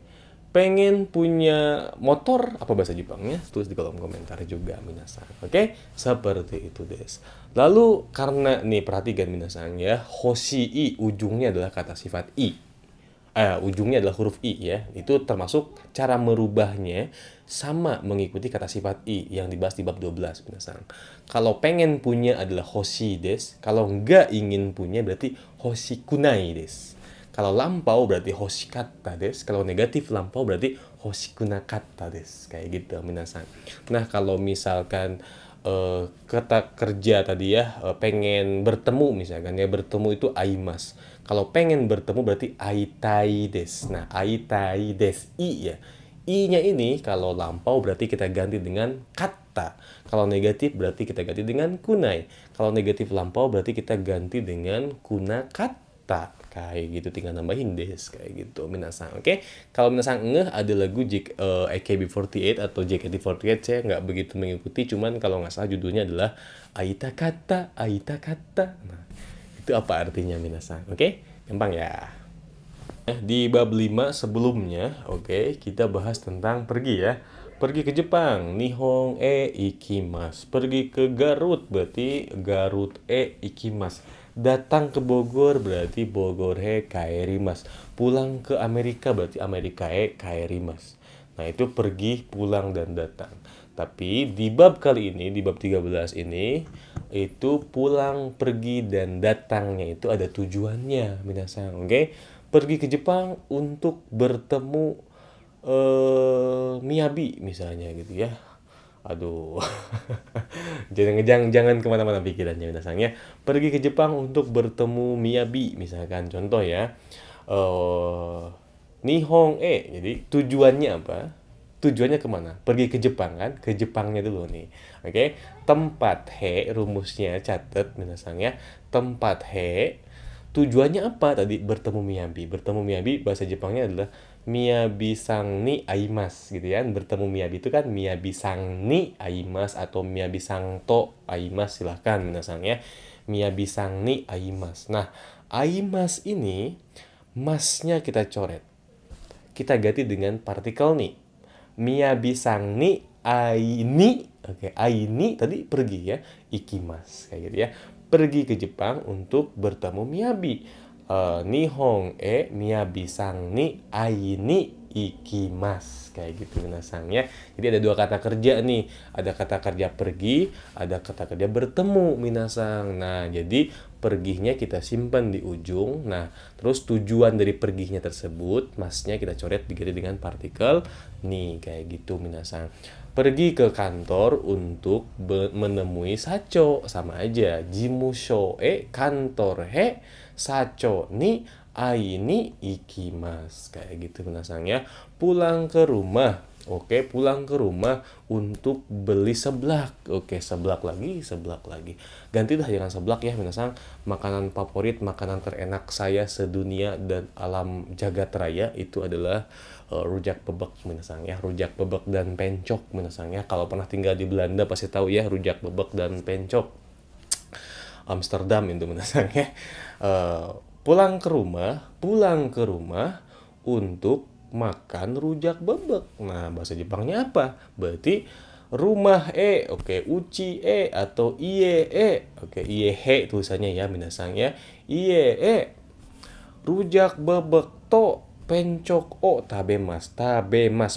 Pengen punya motor, apa bahasa Jepangnya? Tulis di kolom komentar juga minasang. Oke, seperti itu des. Lalu karena nih perhatikan minasang ya, hoshi i ujungnya adalah kata sifat i. Ujungnya adalah huruf i ya. Itu termasuk cara merubahnya sama mengikuti kata sifat i yang dibahas di bab 12 minasang. Kalau pengen punya adalah hoshi des. Kalau nggak ingin punya berarti hoshikunai des. Kalau lampau berarti hoshikatta des. Kalau negatif lampau berarti hoshikunakatta des. Kayak gitu minasang. Nah, kalau misalkan kata kerja tadi ya, pengen bertemu misalkan ya, bertemu itu aimas. Kalau pengen bertemu berarti aitai des. Nah, aitai des i ya. I-nya ini kalau lampau berarti kita ganti dengan kata. Kalau negatif berarti kita ganti dengan kunai. Kalau negatif lampau berarti kita ganti dengan kunakata. Kayak gitu, tinggal nambahin des kayak gitu minasang. Oke, kalau minasang ngeh ada lagu AKB48 atau JKT48, saya nggak begitu mengikuti, cuman kalau nggak salah judulnya adalah Aita Kata, Aita Kata. Nah, itu apa artinya minasang? Oke, gampang ya. Di bab 5 sebelumnya, oke, kita bahas tentang pergi ya. Pergi ke Jepang, Nihon e ikimasu. Pergi ke Garut, berarti Garut e ikimasu. Datang ke Bogor, berarti Bogor he kaerimasu. Pulang ke Amerika, berarti Amerika e kaerimasu. Nah, itu pergi, pulang, dan datang. Tapi di bab kali ini, di bab 13 ini, itu pulang, pergi, dan datangnya itu ada tujuannya, minasang. Oke? Pergi ke Jepang untuk bertemu Miyabi misalnya gitu ya. Aduh, jangan kemana-mana pikirannya minasang ya. Pergi ke Jepang untuk bertemu Miyabi misalkan, contoh ya. Nihon jadi tujuannya apa? Tujuannya kemana? Pergi ke Jepang kan? Ke Jepangnya dulu nih. Oke, tempat he, rumusnya catat minasang ya. Tempat he Tujuannya apa tadi? Bertemu miyabi. Bertemu miyabi bahasa Jepangnya adalah miyabi sang ni aimas gitu ya. Bertemu miyabi itu kan miyabi sang ni aimas atau miyabi sang to aimas, silahkan minasang ya. Miyabi sang ni aimas. Nah, aimas ini masnya kita coret. Kita ganti dengan partikel ni. Miyabi sang ni aini. Oke, aini tadi pergi ya. Ikimas kayak gitu ya. Pergi ke Jepang untuk bertemu miyabi. Nihon miyabi sang ni aini ikimas kayak gitu minasang ya. Jadi ada dua kata kerja nih. Ada kata kerja pergi, ada kata kerja bertemu minasang. Nah, jadi perginya kita simpan di ujung. Nah, terus tujuan dari perginya tersebut, masnya kita coret diganti dengan partikel ni kayak gitu minasang. Pergi ke kantor untuk menemui Sacho, sama aja. Jimusho kantor Sacho ni ai ni ikimasu. Kayak gitu minasang ya. Pulang ke rumah. Oke, pulang ke rumah untuk beli seblak. Oke, seblak lagi, seblak lagi. Ganti dah, jangan seblak ya minasang. Makanan favorit, makanan terenak saya sedunia dan alam jagat raya itu adalah rujak bebek minasang ya. Rujak bebek dan pencok minasang ya. Kalau pernah tinggal di Belanda pasti tahu ya rujak bebek dan pencok. Amsterdam itu minasang ya. Pulang ke rumah untuk makan rujak bebek. Nah, bahasa Jepangnya apa? Berarti rumah oke, uchi atau iye oke, iye tulisannya ya minasang ya. Iye rujak bebek to pencok tabemas,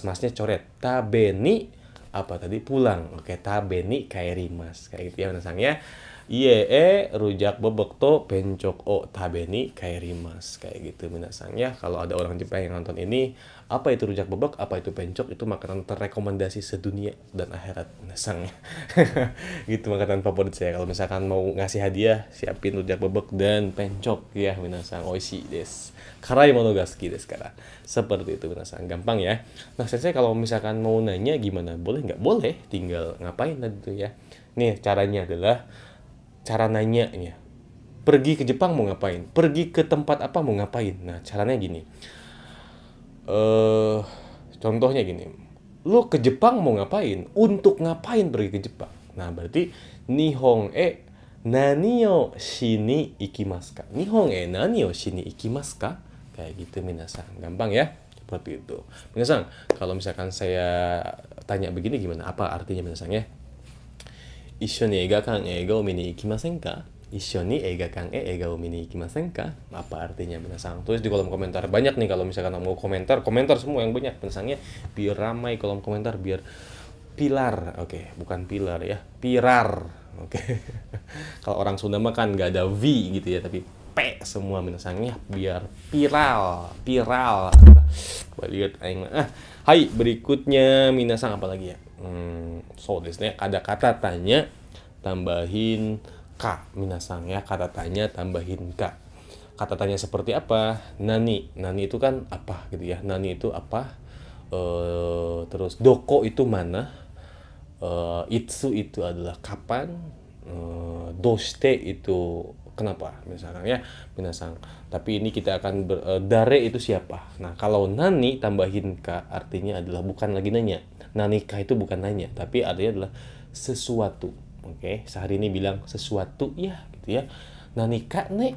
masnya coret. Tabe ni apa tadi? Pulang. Oke, tabe ni kaerimas. Kayak gitu ya minasang ya. Iye rujak bebek to pencok tabe ni kaerimas. Kayak gitu minasang ya. Kalau ada orang Jepang yang nonton ini, apa itu rujak bebek, apa itu pencok, itu makanan terrekomendasi sedunia dan akhirat minasang ya. Gitu makanan favorit saya. Kalau misalkan mau ngasih hadiah, siapin rujak bebek dan pencok ya minasang. Oishi desu. Karai mono ga suki desu kara. Seperti itu minasang. Gampang ya. Nah, saya kalau misalkan mau nanya gimana? Boleh nggak? Boleh. Tinggal ngapain tadi tuh ya. Nih, caranya adalah cara nanyanya. Pergi ke Jepang mau ngapain? Pergi ke tempat apa mau ngapain? Nah, caranya gini. Contohnya gini. Lu ke Jepang mau ngapain? Untuk ngapain pergi ke Jepang? Nah, berarti Nihon nani o shini ikimasu ka? Nihon nani o shini ikimasu ka? Kayak gitu minasang. Gampang ya? Seperti itu. Minasang, kalau misalkan saya tanya begini gimana? Apa artinya minasang ya? 一緒に映画館へ映画を見に行きませんか? 一緒に映画館へ映画を見に行きませんか? Apa artinya minasang? Tulis di kolom komentar. Banyak nih kalau misalkan mau komentar semua yang banyak minasangnya. Biar ramai kolom komentar, biar pilar. Oke, bukan pilar ya. Pirar. Oke. Kalau orang Sunda mah kan nggak ada V gitu ya, tapi P semua minasangnya biar viral. Lihat aing. Hai, berikutnya minasang apa lagi ya? So desu ne. Ada kata tanya tambahin ka minasang ya. Kata tanya tambahin ka. Kata tanya seperti apa? Nani. Nani itu kan apa gitu ya. Nani itu apa? Terus doko itu mana? Itsu itu adalah kapan? Doshite itu kenapa misalkan ya minasang. Tapi ini kita akan dare itu siapa. Nah, kalau nani tambahin ka artinya adalah bukan lagi nanya. Nani ka itu bukan nanya, tapi artinya adalah sesuatu. Oke, sehari ini bilang sesuatu ya gitu ya. Nani ka ne.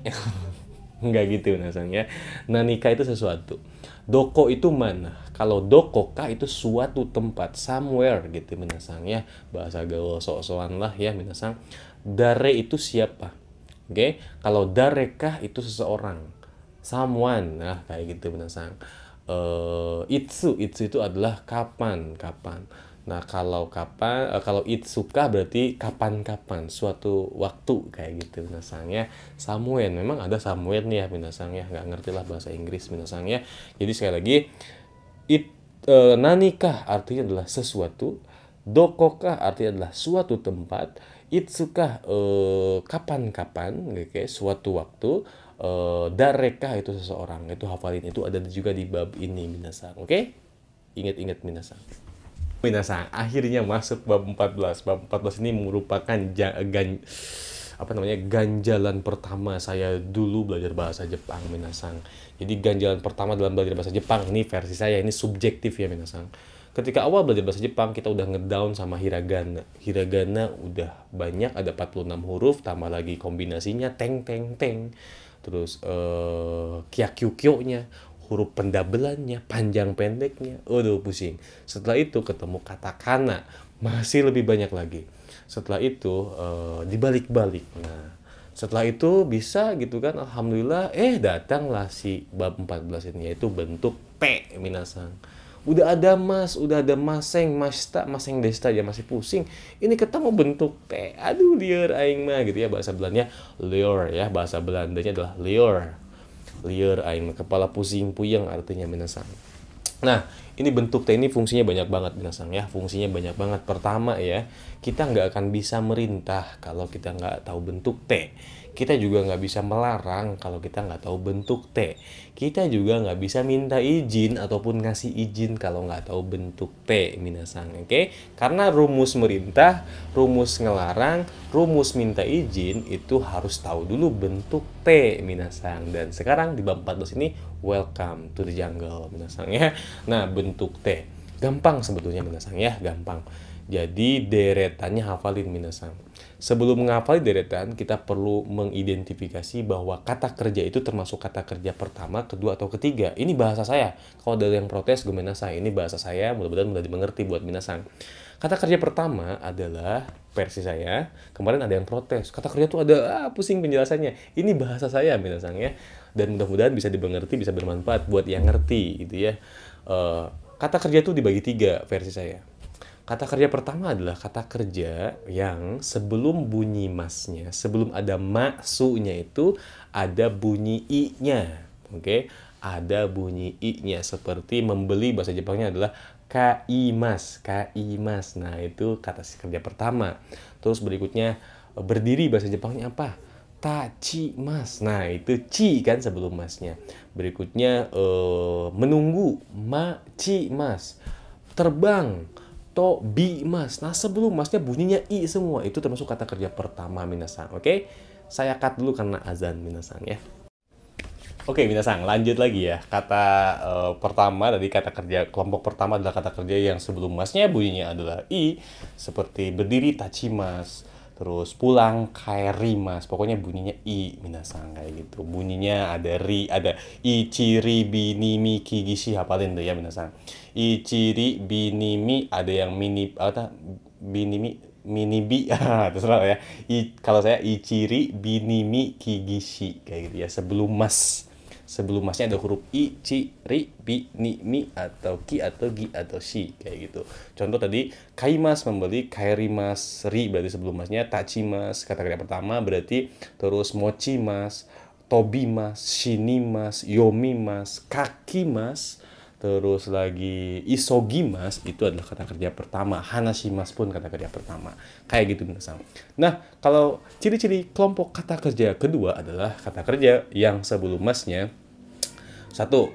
Enggak gitu minasang ya. Nani ka itu sesuatu. Doko itu mana? Kalau doko ka itu suatu tempat, somewhere gitu minasang ya. Bahasa gaul sok-sokan lah ya minasang. Dare itu siapa? Oke, kalau darekah itu seseorang, someone, nah kayak gitu minasang. Itsu itu adalah kapan. Nah, kalau itsuka berarti kapan, suatu waktu kayak gitu minasang ya. Somewhere, memang ada somewhere nih ya minasang ya, nggak ngerti lah bahasa Inggris minasang ya. Jadi sekali lagi, nanikah artinya adalah sesuatu, dokokah artinya adalah suatu tempat, itsukah kapan-kapan, oke, suatu waktu, darekah itu seseorang. Itu hafalin, itu ada juga di bab ini minasang. Oke? Ingat-ingat minasang. Minasang, akhirnya masuk bab 14. Bab 14 ini merupakan apa namanya, ganjalan pertama saya dulu belajar bahasa Jepang minasang. Jadi ganjalan pertama dalam belajar bahasa Jepang ini versi saya, ini subjektif ya minasang. Ketika awal belajar bahasa Jepang kita udah ngedown sama hiragana. Hiragana udah banyak, ada 46 huruf, tambah lagi kombinasinya teng teng teng. Terus kyakyukyo-nya, huruf pendabelannya, panjang pendeknya. Aduh pusing. Setelah itu ketemu katakana, masih lebih banyak lagi. Setelah itu dibalik-balik. Nah, setelah itu bisa gitu kan, alhamdulillah datanglah si bab 14 ini, yaitu bentuk T minasang. Udah ada mas, udah ada maseng, masta, maseng desta aja masih pusing. Ini ketemu bentuk T. Aduh liar aing mah gitu ya, bahasa Belandanya liar ya, bahasa Belandanya adalah liar. Liar aing, kepala pusing puyeng artinya minasang. Nah, ini bentuk T ini fungsinya banyak banget minasang ya, fungsinya banyak banget. Pertama ya, kita nggak akan bisa merintah kalau kita nggak tahu bentuk T. Kita juga nggak bisa melarang kalau kita nggak tahu bentuk T. Kita juga nggak bisa minta izin ataupun ngasih izin kalau nggak tahu bentuk T minasang, oke? Karena rumus merintah, rumus ngelarang, rumus minta izin itu harus tahu dulu bentuk T minasang. Dan sekarang di bab 14 ini, welcome to the jungle minasang ya. Nah, bentuk T gampang sebetulnya minasang ya, gampang. Jadi deretannya hafalin minasang. Sebelum menghafal deretan, kita perlu mengidentifikasi bahwa kata kerja itu termasuk kata kerja pertama, kedua, atau ketiga. Ini bahasa saya. Kalau ada yang protes, gue minasang. Ini bahasa saya, mudah-mudahan mudah dimengerti buat minasang. Kata kerja pertama adalah versi saya. Kemarin ada yang protes. Kata kerja itu ada, pusing penjelasannya. Ini bahasa saya minasang ya. Dan mudah-mudahan bisa dimengerti, bisa bermanfaat buat yang ngerti gitu ya. Kata kerja itu dibagi 3 versi saya. Kata kerja pertama adalah kata kerja yang sebelum bunyi masnya, sebelum ada maksunya itu ada bunyi i-nya. Oke? Ada bunyi i-nya, seperti membeli bahasa Jepangnya adalah kaimas, kaimas. Nah, itu kata kerja pertama. Terus berikutnya berdiri bahasa Jepangnya apa? Tachimas. Nah, itu ci kan sebelum masnya. Berikutnya menunggu, machimas. Terbang, tobi mas. Nah, sebelum masnya bunyinya i semua. Itu termasuk kata kerja pertama minasang. Oke? Saya cut dulu karena azan minasang ya. Oke, minasang, lanjut lagi ya. Kata pertama tadi, kata kerja kelompok pertama adalah kata kerja yang sebelum masnya bunyinya adalah i, seperti berdiri tachimas, terus pulang kaerimas. Pokoknya bunyinya i minasang kayak gitu. Bunyinya ada ri, ada ichiri binimi kigishi, hafalin tuh ya minasang. Ichiri binimi, ada yang mini apa binimi minibi terserah ya. Kalau saya ichiri binimi kigishi kayak gitu ya, sebelum mas. Sebelum masnya ada huruf i, ci, ri, bi, ni, mi, atau ki, atau gi, atau shi kayak gitu. Contoh tadi kaimas membeli, kairimas, ri berarti sebelum masnya, tachimas kata kerja pertama berarti, terus mochimas, tobimas, shinimas, yomimas, kakimas, terus lagi isogimas itu adalah kata kerja pertama. Hanashimas pun kata kerja pertama. Kayak gitu minasang. Nah, kalau ciri-ciri kelompok kata kerja kedua adalah kata kerja yang sebelum masnya, satu,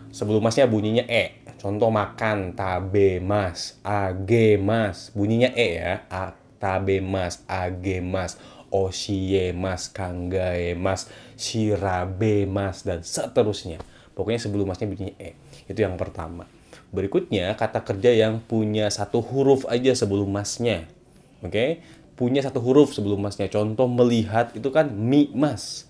sebelum masnya bunyinya e. Contoh makan, tabemas, agemas. Bunyinya e ya. Tabemas, agemas, oshiemas, kangaemas, shirabemas, dan seterusnya. Pokoknya sebelum masnya bunyinya e. Itu yang pertama. Berikutnya, kata kerja yang punya satu huruf aja sebelum masnya. Oke? Punya satu huruf sebelum masnya. Contoh melihat itu kan mi mas.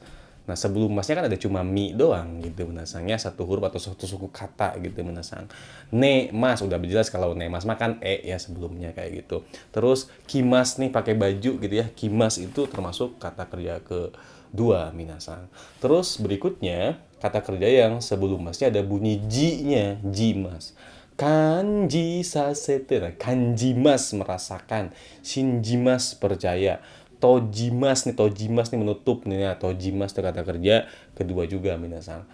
Nah, sebelum masnya kan ada cuma mi doang gitu menasangnya, satu huruf atau satu suku kata gitu menasang. Ne mas udah jelas, kalau ne mas makan e ya sebelumnya kayak gitu. Terus kimas nih pakai baju gitu ya. Kimas itu termasuk kata kerja kedua minasang. Terus berikutnya kata kerja yang sebelum masnya ada bunyi ji-nya, jimas. Kanji sasete, nah, kanjimas merasakan, shinjimas percaya, tojimas nih menutup nih ya, tojimas itu kata kerja kedua juga minasang.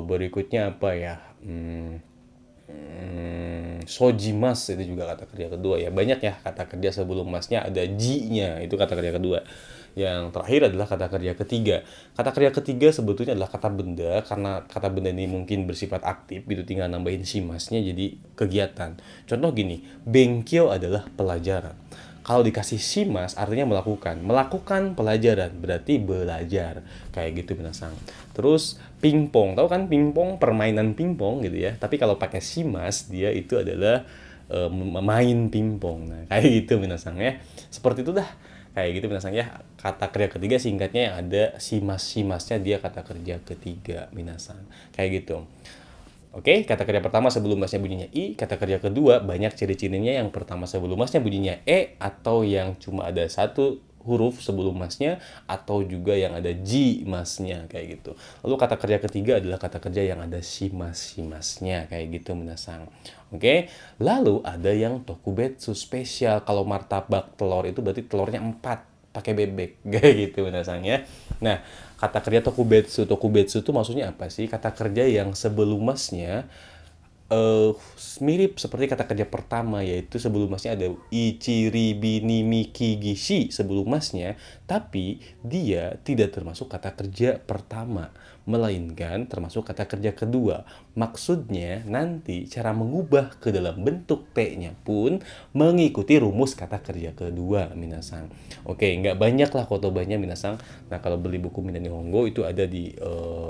Berikutnya apa ya? Sojimas itu juga kata kerja kedua ya. Banyak ya kata kerja sebelum masnya ada ji-nya, itu kata kerja kedua. Yang terakhir adalah kata kerja ketiga. Kata kerja ketiga sebetulnya adalah kata benda, karena kata benda ini mungkin bersifat aktif, itu tinggal nambahin si masnya jadi kegiatan. Contoh gini, benkyo adalah pelajaran. Kalau dikasih shimas artinya melakukan pelajaran, berarti belajar, kayak gitu minasang. Terus pingpong, tahu kan pingpong, permainan pingpong gitu ya. Tapi kalau pakai shimas dia itu adalah main pingpong. Nah, kayak gitu minasang ya. Seperti itu dah. Kayak gitu minasang ya. Kata kerja ketiga singkatnya yang ada shimasnya dia kata kerja ketiga minasang. Kayak gitu. Oke, kata kerja pertama sebelum masnya bunyinya I, kata kerja kedua banyak ciri-cirinya. Yang pertama sebelum masnya bunyinya E, atau yang cuma ada satu huruf sebelum masnya, atau juga yang ada J masnya, kayak gitu. Lalu kata kerja ketiga adalah kata kerja yang ada shimasnya, kayak gitu minasang. Oke, lalu ada yang tokubetsu spesial. Kalau martabak telur itu berarti telurnya 4 pakai bebek, kayak gitu minasang ya. Nah, kata kerja tokubetsu itu maksudnya apa sih? Kata kerja yang sebelum masnya eh mirip seperti kata kerja pertama, yaitu sebelum masnya ada ichiri bini miki gishi sebelum masnya, tapi dia tidak termasuk kata kerja pertama, melainkan termasuk kata kerja kedua. Maksudnya nanti cara mengubah ke dalam bentuk T-nya pun mengikuti rumus kata kerja kedua minasang. Oke, nggak banyak lah kotobanya minasang. Nah, kalau beli buku Minna Nihongo itu ada di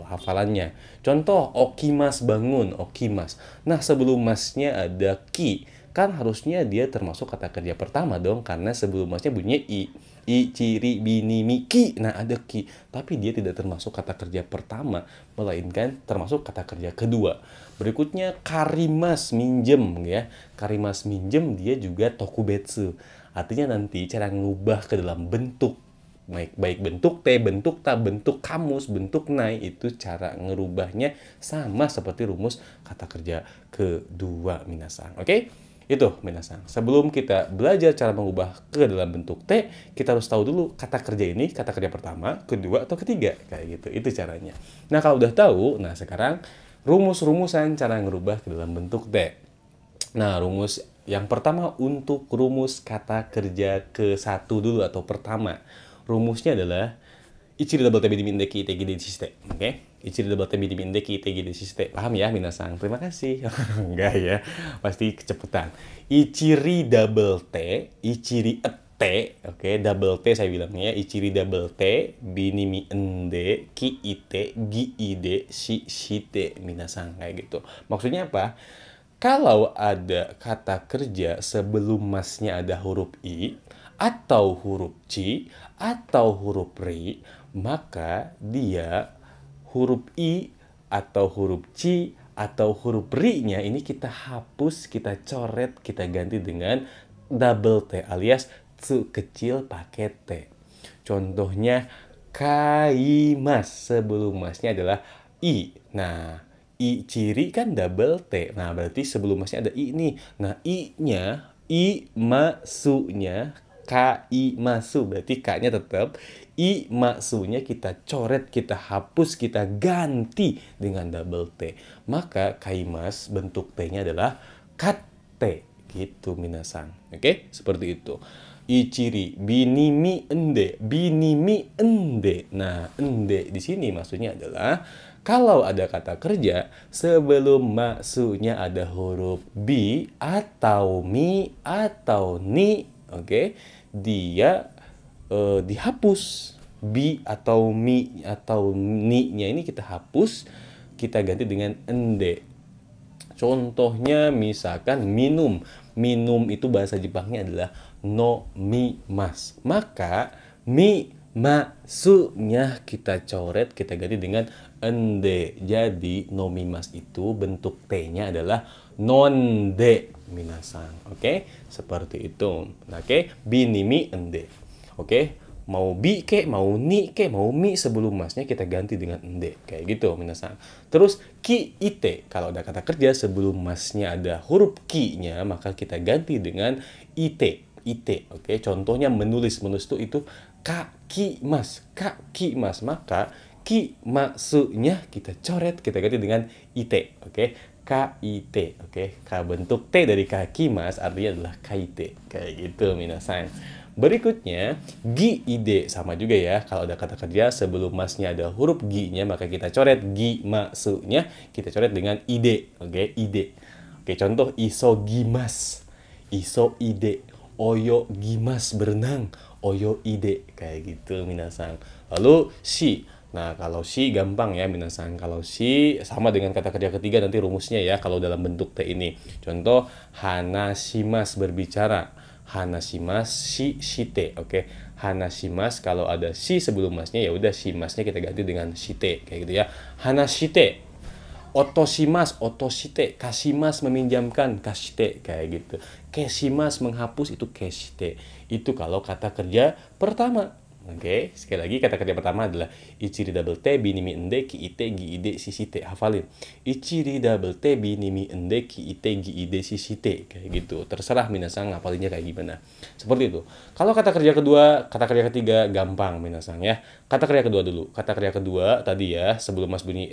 hafalannya. Contoh, okimas bangun, okimas. Nah, sebelum masnya ada ki. Kan harusnya dia termasuk kata kerja pertama dong, karena sebelum masnya bunyinya i. I, ciri, bini, miki. Nah, ada ki. Tapi dia tidak termasuk kata kerja pertama, melainkan termasuk kata kerja kedua. Berikutnya, karimas, minjem ya. Karimas minjem dia juga tokubetsu. Artinya nanti cara ngubah ke dalam bentuk, baik bentuk T, bentuk ta, bentuk kamus, bentuk nai, itu cara ngerubahnya sama seperti rumus kata kerja kedua minasang. Oke? Itu minasang. Sebelum kita belajar cara mengubah ke dalam bentuk T, kita harus tahu dulu kata kerja ini kata kerja pertama, kedua, atau ketiga, kayak gitu. Itu caranya. Nah, kalau udah tahu, nah sekarang rumus-rumusan cara ngerubah ke dalam bentuk T. Nah, rumus yang pertama untuk rumus kata kerja ke-1 dulu atau pertama. Rumusnya adalah ichiri double tebe dimindeki itegi desiste. Oke? Ichiri double tebe dimindeki itegi desiste. Paham ya, minasang? Terima kasih. Enggak ya, pasti kecepetan. Ichiri double T, ichiri T, oke, double T saya bilangnya, ichiri double T, binimi ende, ki ite, gi ide, shi shite, minasang, kayak gitu. Maksudnya apa? Kalau ada kata kerja sebelum masnya ada huruf I, atau huruf C, atau huruf RI, maka dia huruf I, atau huruf C, atau huruf RI-nya ini kita hapus, kita coret, kita ganti dengan double T alias tsu kecil pakai T. Contohnya, kaimas, sebelum masnya adalah I. Nah, I ciri kan double T. Nah, berarti sebelum masnya ada I nih. Nah, I-nya, I masunya, KI masu. Berarti K-nya tetap. I masunya kita coret, kita hapus, kita ganti dengan double T. Maka kaimas bentuk T-nya adalah katte. Gitu, minasang. Oke? Seperti itu. Ichiri binimi ende, binimi ende. Nah, ende di sini maksudnya adalah kalau ada kata kerja sebelum maksudnya ada huruf B atau mi atau ni, oke, dia dihapus. B atau mi atau ni-nya ini kita hapus, kita ganti dengan ende. Contohnya misalkan minum. Minum itu bahasa Jepangnya adalah nomimas. Maka mi masunya kita coret, kita ganti dengan ende. Jadi nomimas itu bentuk T-nya adalah nonde, minasang. Oke? Seperti itu. Oke? Binimi ende. Oke? Mau bi ke, mau ni ke, mau mi sebelum masnya kita ganti dengan ende. Kayak gitu, minasang. Terus ki ite. Kalau ada kata kerja sebelum masnya ada huruf ki-nya, maka kita ganti dengan ite. Ite. Oke? Contohnya menulis. Menulis itu kaki mas. Kaki mas. Maka ki masunya kita coret, kita ganti dengan ite. Oke? KIT. Oke? K bentuk T dari kaki mas artinya adalah kaite. Kayak gitu, minasang. Berikutnya, gi ide sama juga ya. Kalau ada kata kerja sebelum masnya ada huruf gi-nya, maka kita coret gi masunya, kita coret dengan ide. Oke, ide. Oke, contoh isogimas. Iso ide. Oyo gimas berenang. Oyo ide kayak gitu minasang. Lalu shi. Nah, kalau shi gampang ya minasang. Kalau shi sama dengan kata kerja ketiga nanti rumusnya ya kalau dalam bentuk te ini. Contoh hanashimas berbicara. Hanashimas shi shite. Oke. Hanashimas kalau ada shi sebelum masnya ya udah shi masnya kita ganti dengan shite kayak gitu ya. Hanashite. Otoshimas, otoshite, kashimas meminjamkan, kashite kayak gitu. Keshimas menghapus itu keshite. Itu kalau kata kerja pertama. Oke, sekali lagi kata kerja pertama adalah ichiri double te binimi ende ki ite gi ide sisite. Hafalin. Ichiri double te binimi ende ki ite gi ide sisite kayak gitu. Terserah minasang ngapalinnya kayak gimana. Seperti itu. Kalau kata kerja kedua, kata kerja ketiga gampang minasang ya. Kata kerja kedua dulu. Kata kerja kedua tadi ya, sebelum mas bunyi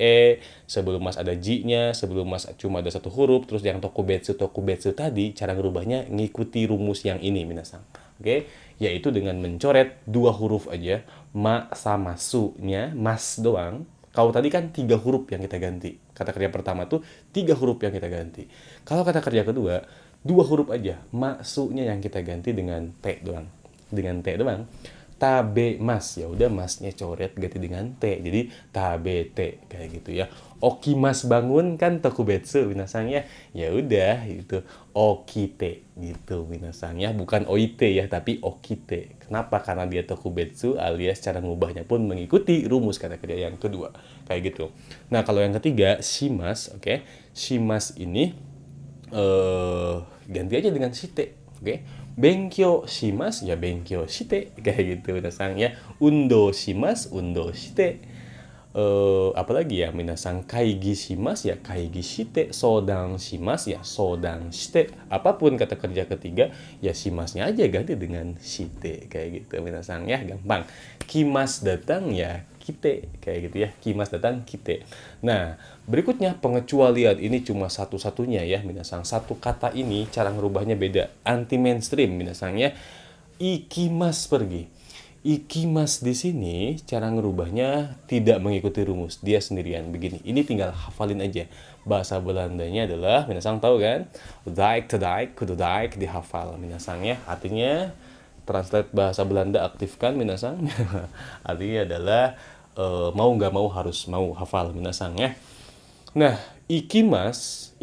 sebelum mas ada ji-nya, sebelum mas cuma ada satu huruf, terus yang tokubetsu tadi cara ngerubahnya ngikuti rumus yang ini minasang. Oke, yaitu dengan mencoret dua huruf aja, ma sama su-nya, mas doang. Kalau tadi kan 3 huruf yang kita ganti. Kata kerja pertama tuh 3 huruf yang kita ganti. Kalau kata kerja kedua, 2 huruf aja, ma su-nya yang kita ganti dengan t doang. Dengan t doang. Tabe mas, ya udah masnya coret ganti dengan t, jadi tabete kayak gitu ya. Oki mas bangun kan tokubetsu minasang ya, ya udah itu okite gitu minasang ya, bukan oite ya tapi okite. Kenapa? Karena dia tokubetsu alias cara ngubahnya pun mengikuti rumus kata kerja yang kedua kayak gitu. Nah kalau yang ketiga shimas, oke, shimas ini ganti aja dengan shite, oke. Benkyou shimasu ya benkyou shite kayak gitu minasang ya. Undo shimasu undo shite. Apalagi ya minasang kaigi shimasu ya kaigi shite. Sodan shimasu ya sodan shite. Apapun kata kerja ketiga ya shimasnya aja ganti dengan shite kayak gitu minasang ya, gampang. Kimas datang ya kite kayak gitu ya, kimas datang kite. Nah berikutnya pengecualian ini cuma satu-satunya ya minasang, satu kata ini cara ngerubahnya beda, anti mainstream minasang ya. Ikimas pergi. Ikimas di sini cara ngerubahnya tidak mengikuti rumus, dia sendirian begini. Ini tinggal hafalin aja. Bahasa Belandanya adalah minasang tahu kan? Dijk te dijk, kudu dijk dihafal minasang ya. Artinya translate bahasa Belanda aktifkan minasang. Artinya adalah mau nggak mau harus mau hafal minasang ya. Nah, ikimas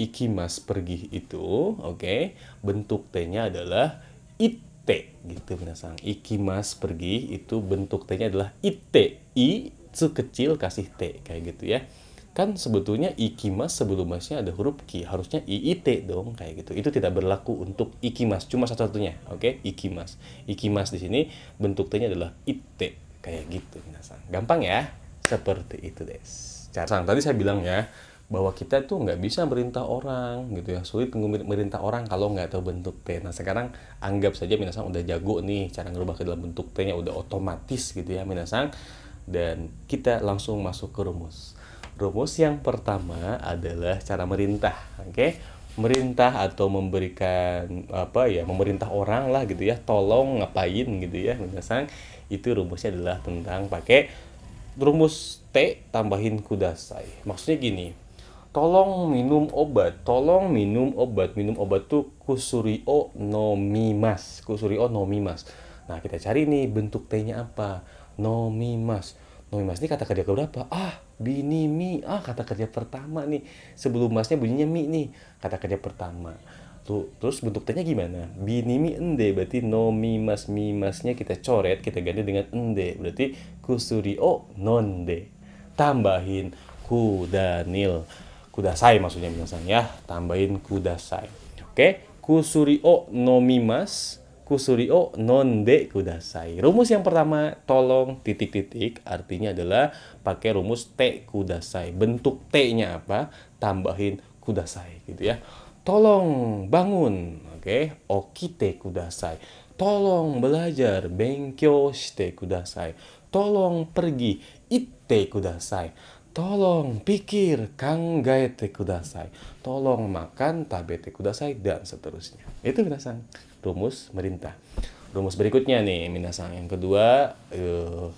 pergi itu, oke, bentuk T-nya adalah ite gitu minasang. Ikimas pergi itu bentuk T-nya adalah ite. I kecil kasih T kayak gitu ya. Kan sebetulnya ikimas sebelum masnya ada huruf ki, harusnya iite dong kayak gitu. Itu tidak berlaku untuk ikimas, cuma satu-satunya, oke? Ikimas. Ikimas di sini bentuk T-nya adalah ite kayak gitu minasang. Gampang ya? Seperti itu des. Cara tadi saya bilang ya bahwa kita tuh nggak bisa merintah orang gitu ya, sulit merintah orang kalau nggak tahu bentuk T. Nah sekarang anggap saja minasang udah jago nih cara ngerubah ke dalam bentuk T-nya, udah otomatis gitu ya minasang. Dan kita langsung masuk ke rumus. Rumus yang pertama adalah cara merintah, oke? Merintah atau memberikan apa ya, memerintah orang lah gitu ya, tolong ngapain gitu ya minasang. Itu rumusnya adalah tentang pakai rumus T tambahin kudasai. Maksudnya gini, tolong minum obat, tolong minum obat. Minum obat tuh kusurio nomimas, kusurio nomimas. Nah kita cari nih bentuk T-nya apa, nomimas. Nomimas ini kata kerja keberapa? Binimi. Kata kerja pertama nih, sebelum masnya bunyinya mi nih, kata kerja pertama. Tuh, terus bentuk T-nya gimana? Binimi ende, berarti no mimas, mimasnya kita coret, kita ganti dengan ende, berarti kusuri o nonde. Tambahin kudanil, kudasai maksudnya minasang ya, tambahin kudasai. Oke, kusuri o no mimas, kusuri o nonde kudasai. Rumus yang pertama, tolong titik-titik, artinya adalah pakai rumus T kudasai. Bentuk T-nya apa? Tambahin kudasai gitu ya. Tolong bangun, oke? Okite kudasai. Tolong belajar, benkyou shite kudasai. Tolong pergi, itte kudasai. Tolong pikir, kangaete kudasai. Tolong makan, tabete kudasai, dan seterusnya. Itu minasang, rumus merintah. Rumus berikutnya nih minasang, yang kedua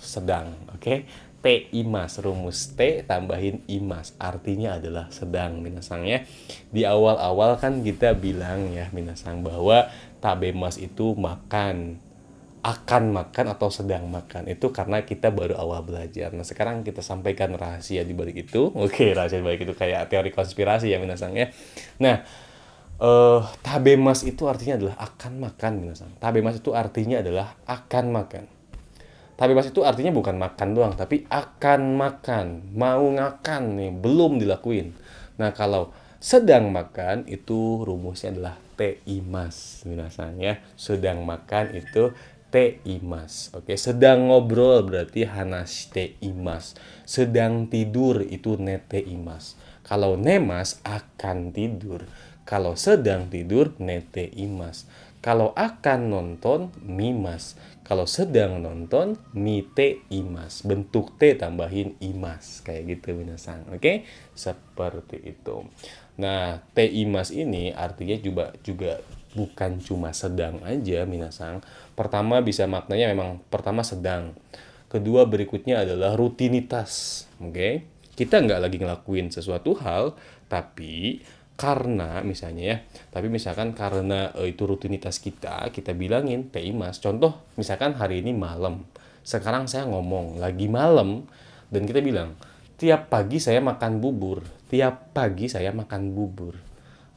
sedang, oke? T imas, rumus T tambahin imas, artinya adalah sedang minasang ya. Di awal-awal kan kita bilang ya minasang bahwa tabemas itu makan, akan makan atau sedang makan. Itu karena kita baru awal belajar. Nah, sekarang kita sampaikan rahasia di balik itu. Oke, rahasia di balik itu kayak teori konspirasi ya minasang ya. Nah, tabemas itu artinya adalah akan makan minasang. Tabemas itu artinya adalah akan makan. Tabemas itu artinya bukan makan doang, tapi akan makan, mau ngakan nih, belum dilakuin. Nah, kalau sedang makan itu rumusnya adalah teimas, minasan ya. Sedang makan itu teimas. Oke, sedang ngobrol berarti hanashiteimas. Sedang tidur itu neteimas. Kalau nemas akan tidur. Kalau sedang tidur neteimas. Kalau akan nonton mimas. Kalau sedang nonton mite imas. Bentuk T tambahin imas. Kayak gitu minasang. Oke? Seperti itu. Nah, T imas ini artinya juga bukan cuma sedang aja minasang. Pertama bisa maknanya memang pertama sedang. Kedua berikutnya adalah rutinitas. Oke? Kita nggak lagi ngelakuin sesuatu hal, tapi karena misalnya ya, tapi misalkan karena itu rutinitas kita bilangin teimas. Contoh misalkan hari ini malam, sekarang saya ngomong lagi malam dan kita bilang tiap pagi saya makan bubur, tiap pagi saya makan bubur.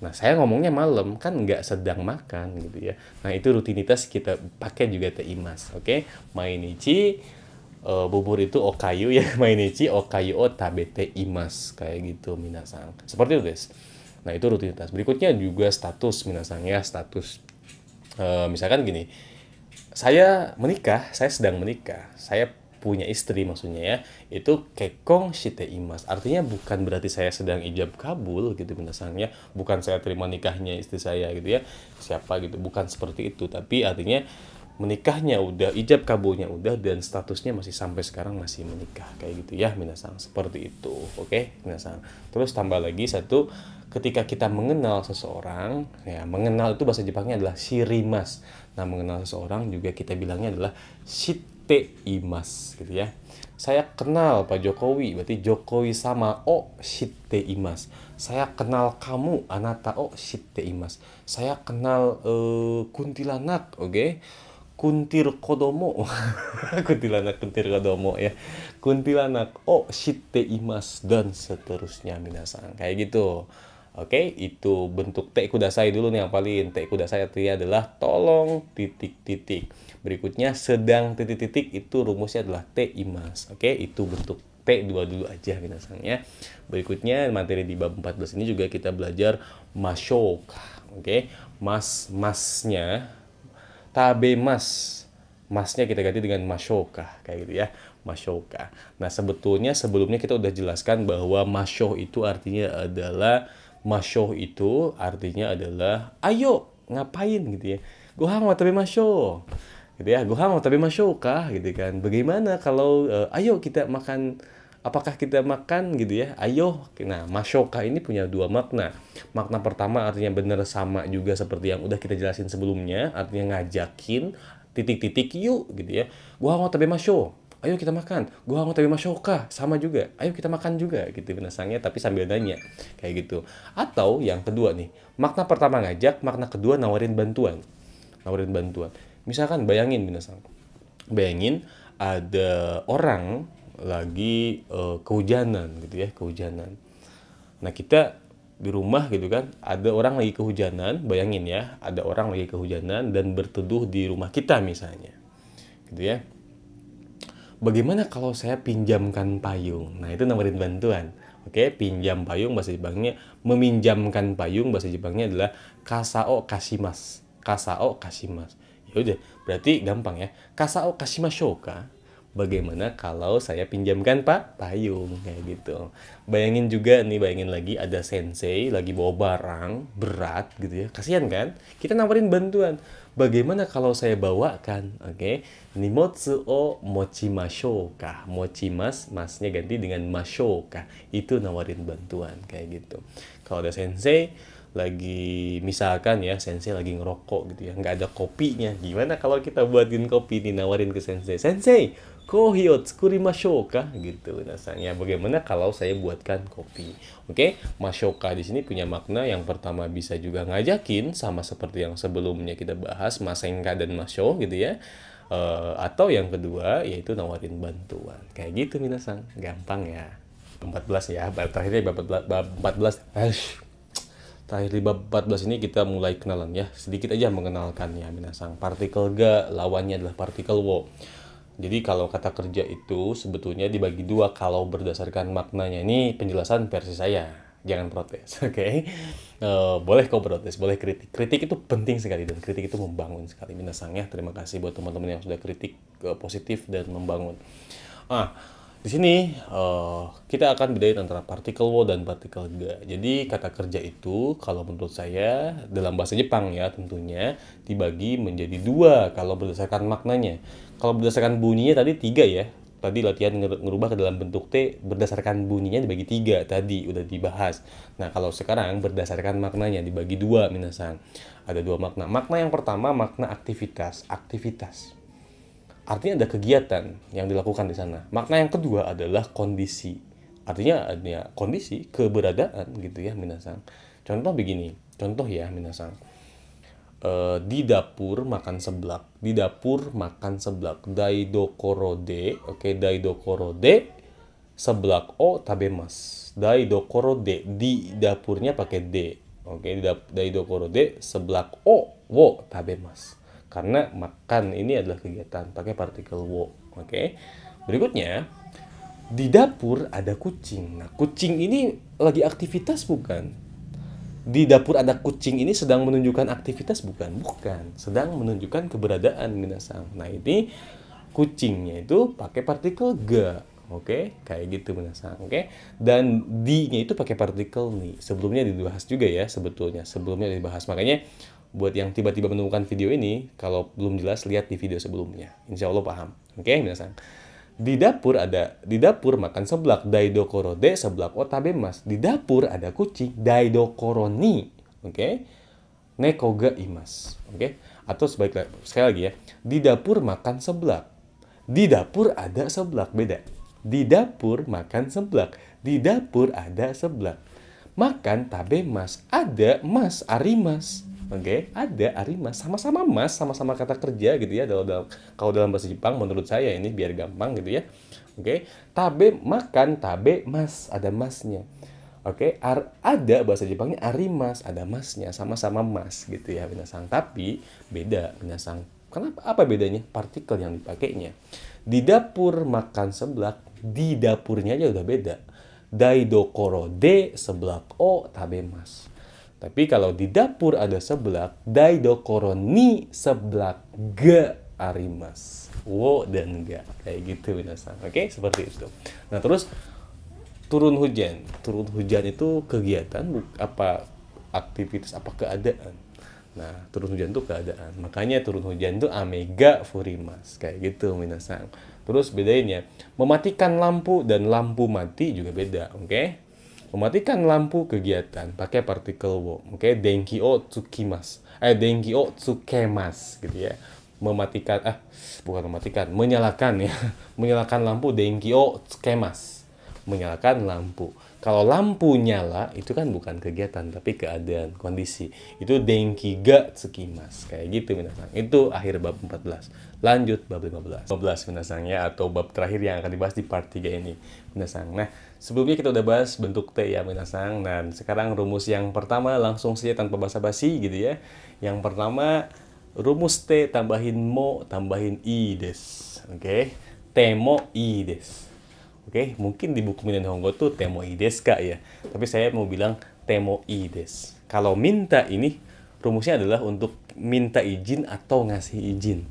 Nah, saya ngomongnya malam kan nggak sedang makan gitu ya. Nah, itu rutinitas kita pakai juga teimas. Oke, mainichi bubur itu okayu ya, mainichi okayu o tabete imas kayak gitu minasang. Seperti itu guys. Nah, itu rutinitas. Berikutnya juga status minasang ya, status. Misalkan gini, saya menikah, saya sedang menikah, saya punya istri maksudnya ya, itu kekong shite imas. Artinya bukan berarti saya sedang ijab kabul gitu minasang ya, bukan saya terima nikahnya istri saya gitu ya, siapa gitu, bukan seperti itu, tapi artinya menikahnya udah, ijab kabulnya udah, dan statusnya masih sampai sekarang masih menikah kayak gitu ya minasang, seperti itu. Oke minasang. Terus tambah lagi satu, ketika kita mengenal seseorang ya, mengenal itu bahasa Jepangnya adalah shirimas. Nah, mengenal seseorang juga kita bilangnya adalah shitte imas gitu ya. Saya kenal Pak Jokowi, berarti Jokowi sama o shitte imas. Saya kenal kamu anata o shitte imas. Saya kenal kuntilanak, oke? Kuntir kodomo. Kuntilanak kuntir kodomo ya. Kuntilanak o shitte imas dan seterusnya minasang. Kayak gitu. Oke, itu bentuk te kudasai dulu nih yang paling. Te kudasai artinya adalah tolong titik-titik. Berikutnya sedang titik-titik itu rumusnya adalah te imas. Oke, itu bentuk T2 dulu aja minasang ya. Berikutnya materi di bab 14 ini juga kita belajar mashoka. Oke, masnya tabemas. Masnya kita ganti dengan mashoka kayak gitu ya. Mashoka. Nah, sebetulnya sebelumnya kita udah jelaskan bahwa masho itu artinya adalah ayo ngapain gitu ya. Gohan wa tabe masho. Gitu ya. Gohan wa tabe masho kah gitu kan. Bagaimana kalau ayo kita makan, apakah kita makan gitu ya. Ayo. Nah, mashoka ini punya dua makna. Makna pertama artinya benar sama juga seperti yang udah kita jelasin sebelumnya, artinya ngajakin titik-titik yuk gitu ya. Gohan wa tabe masho. Ayo kita makan. Gohan wa tabe mashoka. Sama juga. Ayo kita makan juga gitu binasangnya, tapi sambil nanya kayak gitu. Atau yang kedua nih, makna pertama ngajak, makna kedua nawarin bantuan. Nawarin bantuan. Misalkan bayangin binasang. Bayangin ada orang lagi kehujanan gitu ya, kehujanan. Nah, kita di rumah gitu kan, ada orang lagi kehujanan, bayangin ya, ada orang lagi kehujanan dan berteduh di rumah kita misalnya. Gitu ya. Bagaimana kalau saya pinjamkan payung? Nah, itu nawarin bantuan. Oke, pinjam payung bahasa Jepangnya, meminjamkan payung bahasa Jepangnya adalah kasao kashimasu. Kasao kashimasu. Ya udah, berarti gampang ya. Kasao kashimashou ka? Bagaimana kalau saya pinjamkan payung kayak gitu. Bayangin juga nih, bayangin lagi ada sensei lagi bawa barang berat gitu ya. Kasihan kan? Kita nawarin bantuan. Bagaimana kalau saya bawakan? Oke. Nimotsu o mochimashou ka. Mochimas, masnya ganti dengan mashou ka. Itu nawarin bantuan kayak gitu. Kalau ada sensei lagi, misalkan ya, sensei lagi ngerokok gitu ya, nggak ada kopinya. Gimana kalau kita buatin kopi nih, nawarin ke sensei? Sensei, kohi o tsukurimashou ka? Gitu. Nasanya bagaimana kalau saya buatkan kopi? Oke, mashoka di sini punya makna yang pertama bisa juga ngajakin, sama seperti yang sebelumnya kita bahas, masenka dan masho gitu ya. Atau yang kedua yaitu nawarin bantuan. Kayak gitu minasang, gampang ya. 14 ya, terakhirnya bab 14. Terakhir di bab 14 ini kita mulai kenalan ya. Sedikit aja mengenalkan ya minasang. Partikel ga lawannya adalah partikel wo. Jadi kalau kata kerja itu sebetulnya dibagi dua kalau berdasarkan maknanya. Ini penjelasan versi saya. Jangan protes, oke? Boleh kau protes, boleh kritik. Kritik itu penting sekali dan kritik itu membangun sekali. Minasang ya. Terima kasih buat teman-teman yang sudah kritik positif dan membangun. Di sini kita akan bedain antara partikel wo dan partikel ga. Jadi kata kerja itu kalau menurut saya dalam bahasa Jepang ya tentunya dibagi menjadi dua kalau berdasarkan maknanya. Kalau berdasarkan bunyinya tadi tiga ya. Tadi latihan ngerubah ke dalam bentuk T berdasarkan bunyinya dibagi tiga tadi udah dibahas. Nah kalau sekarang berdasarkan maknanya dibagi dua minasang. Ada dua makna. Makna yang pertama makna aktivitas. Aktivitas. Artinya ada kegiatan yang dilakukan di sana. Makna yang kedua adalah kondisi. Artinya ada kondisi, keberadaan gitu ya minasang. Contoh begini, contoh ya minasang. Di dapur makan seblak. Di dapur makan seblak. Daidokoro de, oke, daidokoro de seblak o tabemas. Daidokoro de, di dapurnya pakai d. Oke, daidokoro de seblak o wo tabemas. Karena makan ini adalah kegiatan pakai partikel wo. Oke. Berikutnya, di dapur ada kucing. Nah, kucing ini lagi aktivitas bukan? Di dapur ada kucing ini sedang menunjukkan aktivitas bukan? Bukan. Sedang menunjukkan keberadaan minasang. Nah, ini kucingnya itu pakai partikel ga. Oke, kayak gitu minasang. Oke. Dan di-nya itu pakai partikel ni. Sebelumnya dibahas juga ya sebetulnya. Sebelumnya dibahas. Makanya buat yang tiba-tiba menemukan video ini, kalau belum jelas lihat di video sebelumnya. Insya Allah paham. Oke, minasang. Di dapur makan seblak. Daidokoro de seblak o tabemas. Di dapur ada kucing. Daidokoro ni. Oke. Neko ga imas. Oke. Atau sekali lagi ya. Di dapur makan seblak. Di dapur ada seblak. Beda. Di dapur makan seblak. Di dapur ada seblak. Makan tabemas. Ada mas arimas. Oke, ada arimas, sama-sama mas, sama-sama kata kerja gitu ya. Kalau dalam bahasa Jepang menurut saya ini biar gampang gitu ya. Oke, tabe makan, tabe mas, ada masnya. Oke, ada bahasa Jepangnya arimas, ada masnya, sama-sama mas gitu ya minasang. Tapi beda minasang. Kenapa? Apa bedanya? Partikel yang dipakainya. Di dapur makan seblak, di dapurnya aja udah beda. Daidokoro de seblak o tabemas. Tapi kalau di dapur ada seblak, daidokoro ni seblak ga arimas. Wo dan ga. Kayak gitu minasang. Oke, seperti itu. Nah, terus turun hujan. Turun hujan itu kegiatan apa aktivitas apa keadaan. Nah, turun hujan itu keadaan. Makanya turun hujan itu amega furimas. Kayak gitu minasang. Terus bedainnya, mematikan lampu dan lampu mati juga beda, oke? Mematikan lampu kegiatan pakai partikel wo, oke? Denki o tsukimas. Denki o tsukemas gitu ya. Menyalakan ya. Menyalakan lampu denki o tsukemas. Menyalakan lampu. Kalau lampu nyala itu kan bukan kegiatan tapi keadaan, kondisi. Itu denki ga tsukimas. Kayak gitu minasang. Itu akhir bab 14. Lanjut bab 15. 15 minasang ya, atau bab terakhir yang akan dibahas di part 3 ini minasang. Nah, sebelumnya kita udah bahas bentuk T ya minasang. Dan sekarang rumus yang pertama langsung saja tanpa basa-basi gitu ya. Yang pertama rumus T tambahin mo tambahin i des. Oke. Temo i des. Oke, mungkin di buku Minehongo tuh temo i desu ka ya. Tapi saya mau bilang temo i desu. Kalau minta ini rumusnya adalah untuk minta izin atau ngasih izin.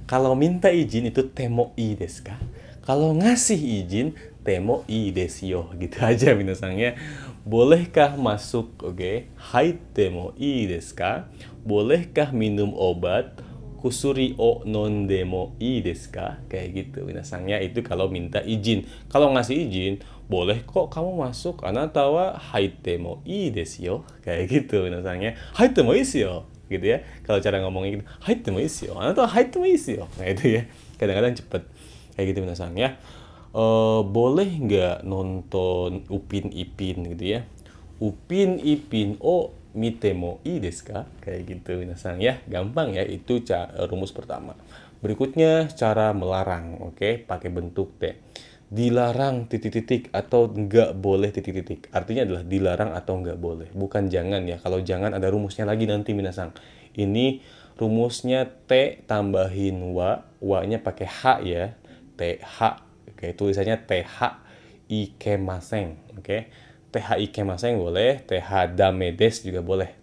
Kalau minta izin itu temo i desu ka. Kalau ngasih izin temo i desu yo. Gitu aja minasangnya. Bolehkah masuk? Oke. Hai temo i desu ka? Bolehkah minum obat? kusuri o nondemo ii desu ka? Kayak gitu minasang ya. Itu kalau minta izin. Kalau ngasih izin, boleh kok kamu masuk. Anata wa haite mo ii desu yo. Kayak gitu minasang ya. Haite mo ii desu yo. Gitu ya. Kalau cara ngomongnya gitu, haite mo ii desu yo. Anata wa haite mo ii desu yo. Nah itu ya. Kadang-kadang cepet. Kayak gitu minasang ya. Boleh nggak nonton Upin Ipin gitu ya? Upin Ipin o mite mo ii desu ka? Kayak gitu minasang ya. Gampang ya, itu rumus pertama. Berikutnya cara melarang, oke? Pakai bentuk T. Dilarang titik-titik atau nggak boleh titik-titik. Artinya adalah dilarang atau nggak boleh. Bukan jangan ya. Kalau jangan ada rumusnya lagi nanti minasang. Ini rumusnya T tambahin wa. Wa-nya pakai H ya. TH. Oke, tulisannya TH ikemasen. Oke. TH ikemasen boleh, TH damedes juga boleh.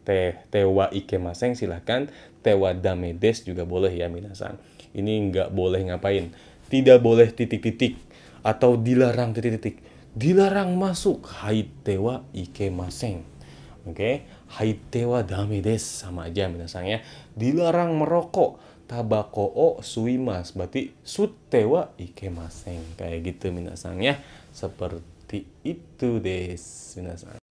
Tewa ikemasen silahkan, tewa damedes juga boleh ya minasang. Ini nggak boleh ngapain? Tidak boleh titik-titik atau dilarang titik-titik. Dilarang masuk, haitewa ikemasen. Oke, haitewa damedes sama aja minasang ya. Dilarang merokok, tabako o suimas, berarti sutewa ikemasen. Kayak gitu minasang ya. Seperti itu des minasang.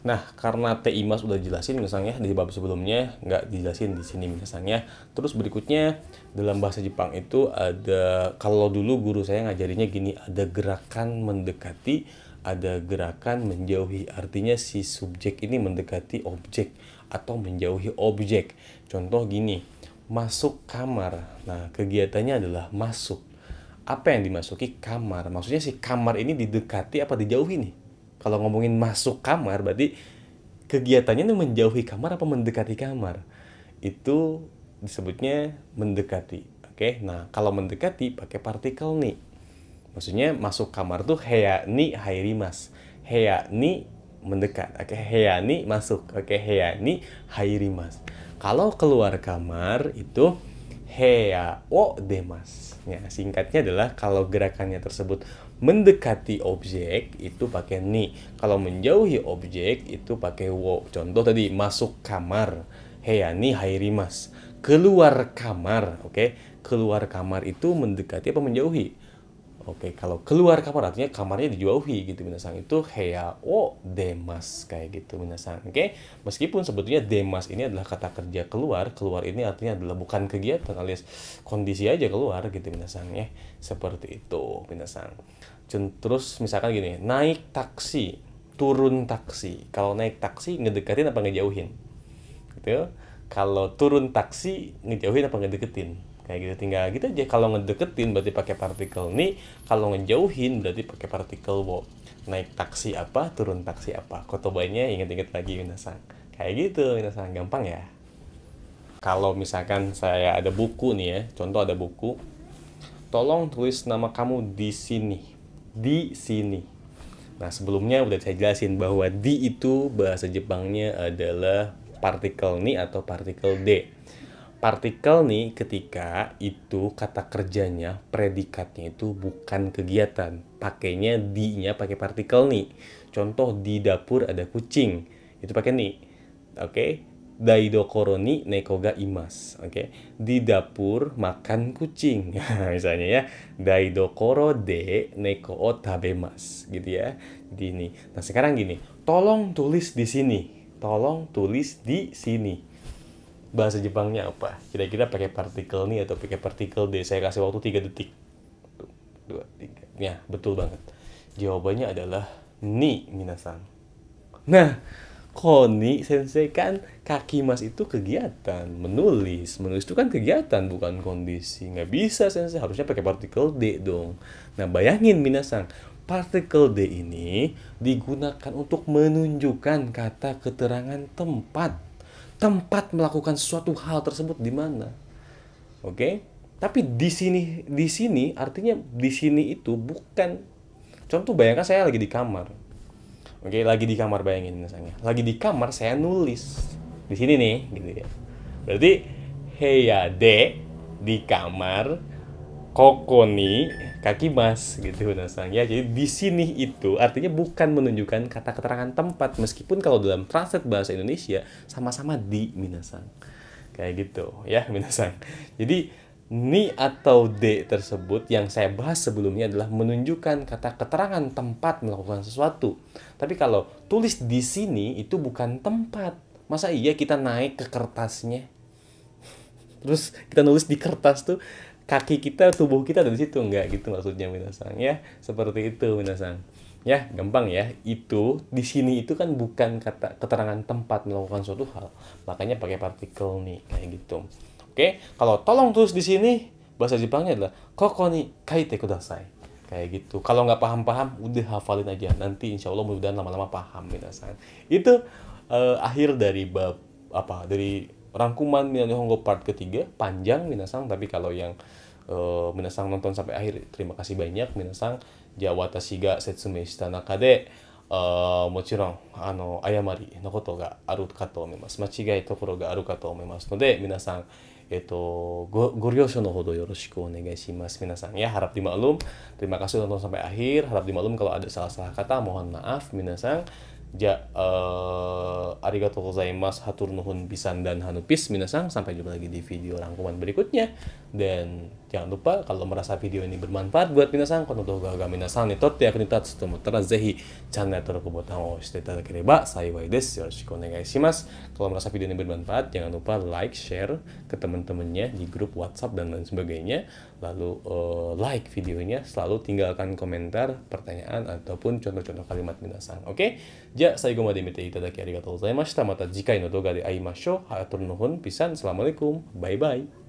Nah, karena teimas udah jelasin minasang ya di bab sebelumnya, nggak dijelasin di sini minasang ya. Terus berikutnya dalam bahasa Jepang itu ada, kalau dulu guru saya ngajarinnya gini, ada gerakan mendekati, ada gerakan menjauhi. Artinya si subjek ini mendekati objek atau menjauhi objek. Contoh gini, masuk kamar. Nah, kegiatannya adalah masuk. Apa yang dimasuki? Kamar. Maksudnya si kamar ini didekati apa dijauhi nih? Kalau ngomongin masuk kamar, berarti kegiatannya itu menjauhi kamar apa mendekati kamar? Itu disebutnya mendekati. Oke, nah kalau mendekati pakai partikel ni. Maksudnya masuk kamar tuh heya ni hairimas. Heya ni mendekat. Oke, heya ni masuk. Oke, heya ni hairimas. Kalau keluar kamar itu heya o demas. Ya, singkatnya adalah kalau gerakannya tersebut mendekati objek itu pakai ni. Kalau menjauhi objek itu pakai wo. Contoh tadi masuk kamar, heya ni hairimas. Keluar kamar, oke? Keluar kamar itu mendekati apa menjauhi? Oke, kalau keluar kamar artinya kamarnya dijauhi gitu minasang. Itu heya o demas kayak gitu minasang. Oke. Meskipun sebetulnya demas ini adalah kata kerja keluar, keluar ini artinya adalah bukan kegiatan alias kondisi aja keluar gitu minasang ya. Seperti itu minasang. Terus misalkan gini, naik taksi, turun taksi. Kalau naik taksi ngedekatin apa ngejauhin? Gitu. Kalau turun taksi ngejauhin apa ngedeketin? Kayak gitu, tinggal gitu aja. Kalau ngedeketin berarti pakai partikel ni, kalau ngejauhin berarti pakai partikel wo. Naik taksi apa, turun taksi apa. Kotobannya inget-inget lagi minasang. Kayak gitu minasang, gampang ya. Kalau misalkan saya ada buku nih ya, contoh ada buku, tolong tulis nama kamu di sini. Di sini. Nah, sebelumnya udah saya jelasin bahwa di itu bahasa Jepangnya adalah partikel ni atau partikel de. Partikel nih ketika itu kata kerjanya, predikatnya itu bukan kegiatan. Pakainya di-nya pakai partikel nih. Contoh di dapur ada kucing. Itu pakai ni. Oke. Daidokoro ni neko ga imas. Oke. Di dapur makan kucing. Misalnya ya. Daidokoro de neko o tabemas. Gitu ya. Di ini. Nah, sekarang gini. Tolong tulis di sini. Tolong tulis di sini. Bahasa Jepangnya apa? Kira-kira pakai partikel nih atau pakai partikel D? Saya kasih waktu 3 detik. 2, 3. Ya, betul banget. Jawabannya adalah ni, minasan. Nah, Koni sensei kan kaki mas itu kegiatan. Menulis. Menulis itu kan kegiatan, bukan kondisi. Nggak bisa sensei, harusnya pakai partikel D dong. Nah, bayangin minasan. Partikel D ini digunakan untuk menunjukkan kata keterangan tempat. Tempat melakukan suatu hal tersebut di mana. Oke? Tapi di sini artinya di sini itu bukan. Contoh bayangkan saya lagi di kamar. Oke, lagi di kamar bayangin misalnya. Lagi di kamar saya nulis. Di sini nih, gitu ya. Berarti heya de di kamar koko ni kaki mas gitu minasang ya. Jadi di sini itu artinya bukan menunjukkan kata keterangan tempat, meskipun kalau dalam translate bahasa Indonesia sama-sama di minasang. kayak gitu ya minasan. Jadi ni atau de tersebut yang saya bahas sebelumnya adalah menunjukkan kata keterangan tempat melakukan sesuatu. Tapi kalau tulis di sini itu bukan tempat. Masa iya kita naik ke kertasnya? Terus kita nulis di kertas tuh kaki kita, tubuh kita ada di situ, enggak gitu maksudnya minasan ya. Seperti itu minasan. Ya, gampang ya. Itu di sini itu kan bukan kata keterangan tempat melakukan suatu hal. Makanya pakai partikel nih kayak gitu. Oke, kalau tolong tulis di sini bahasa Jepangnya adalah koko ni kaite kudasai. Kayak gitu. Kalau nggak paham-paham, udah hafalin aja. Nanti insya Allah mudah-mudahan lama-lama paham minasan. Itu akhir dari bab apa dari rangkuman Nihongo part ketiga, panjang minasan, tapi kalau yang minasan nonton sampai akhir, terima kasih banyak minasan. Ja watashi ga setsumei shita naka de もちろん誤りのことがあるかと思います。間違いところがあるかと思いますので、皆さん、ご了承のほどよろしくお願いします。皆さんya, harap dimaklum. Terima kasih nonton sampai akhir. Harap dimaklum kalau ada salah-salah kata, mohon maaf. Minasan, ja arigatou gozaimasu, hatur nuhun pisan dan hanupis minasan. Sampai jumpa lagi di video rangkuman berikutnya. Dan jangan lupa kalau merasa video ini bermanfaat buat minasan, kono doga ga minasan ni totte yaku ni tatsu to omotta ra zehi channel登録ボタンを押していただければ幸いです。よろしくお願いします。Kalau merasa video ini bermanfaat, jangan lupa like, share ke teman-temannya di grup WhatsApp dan lain sebagainya. Lalu like videonya, selalu tinggalkan komentar, pertanyaan ataupun contoh-contoh kalimat minasan. Oke? Ja, 最後まで見ていただきありがとうございました。また次回の動画で会いましょう。ハートルの本ピサン、Assalamualaikum. Bye bye.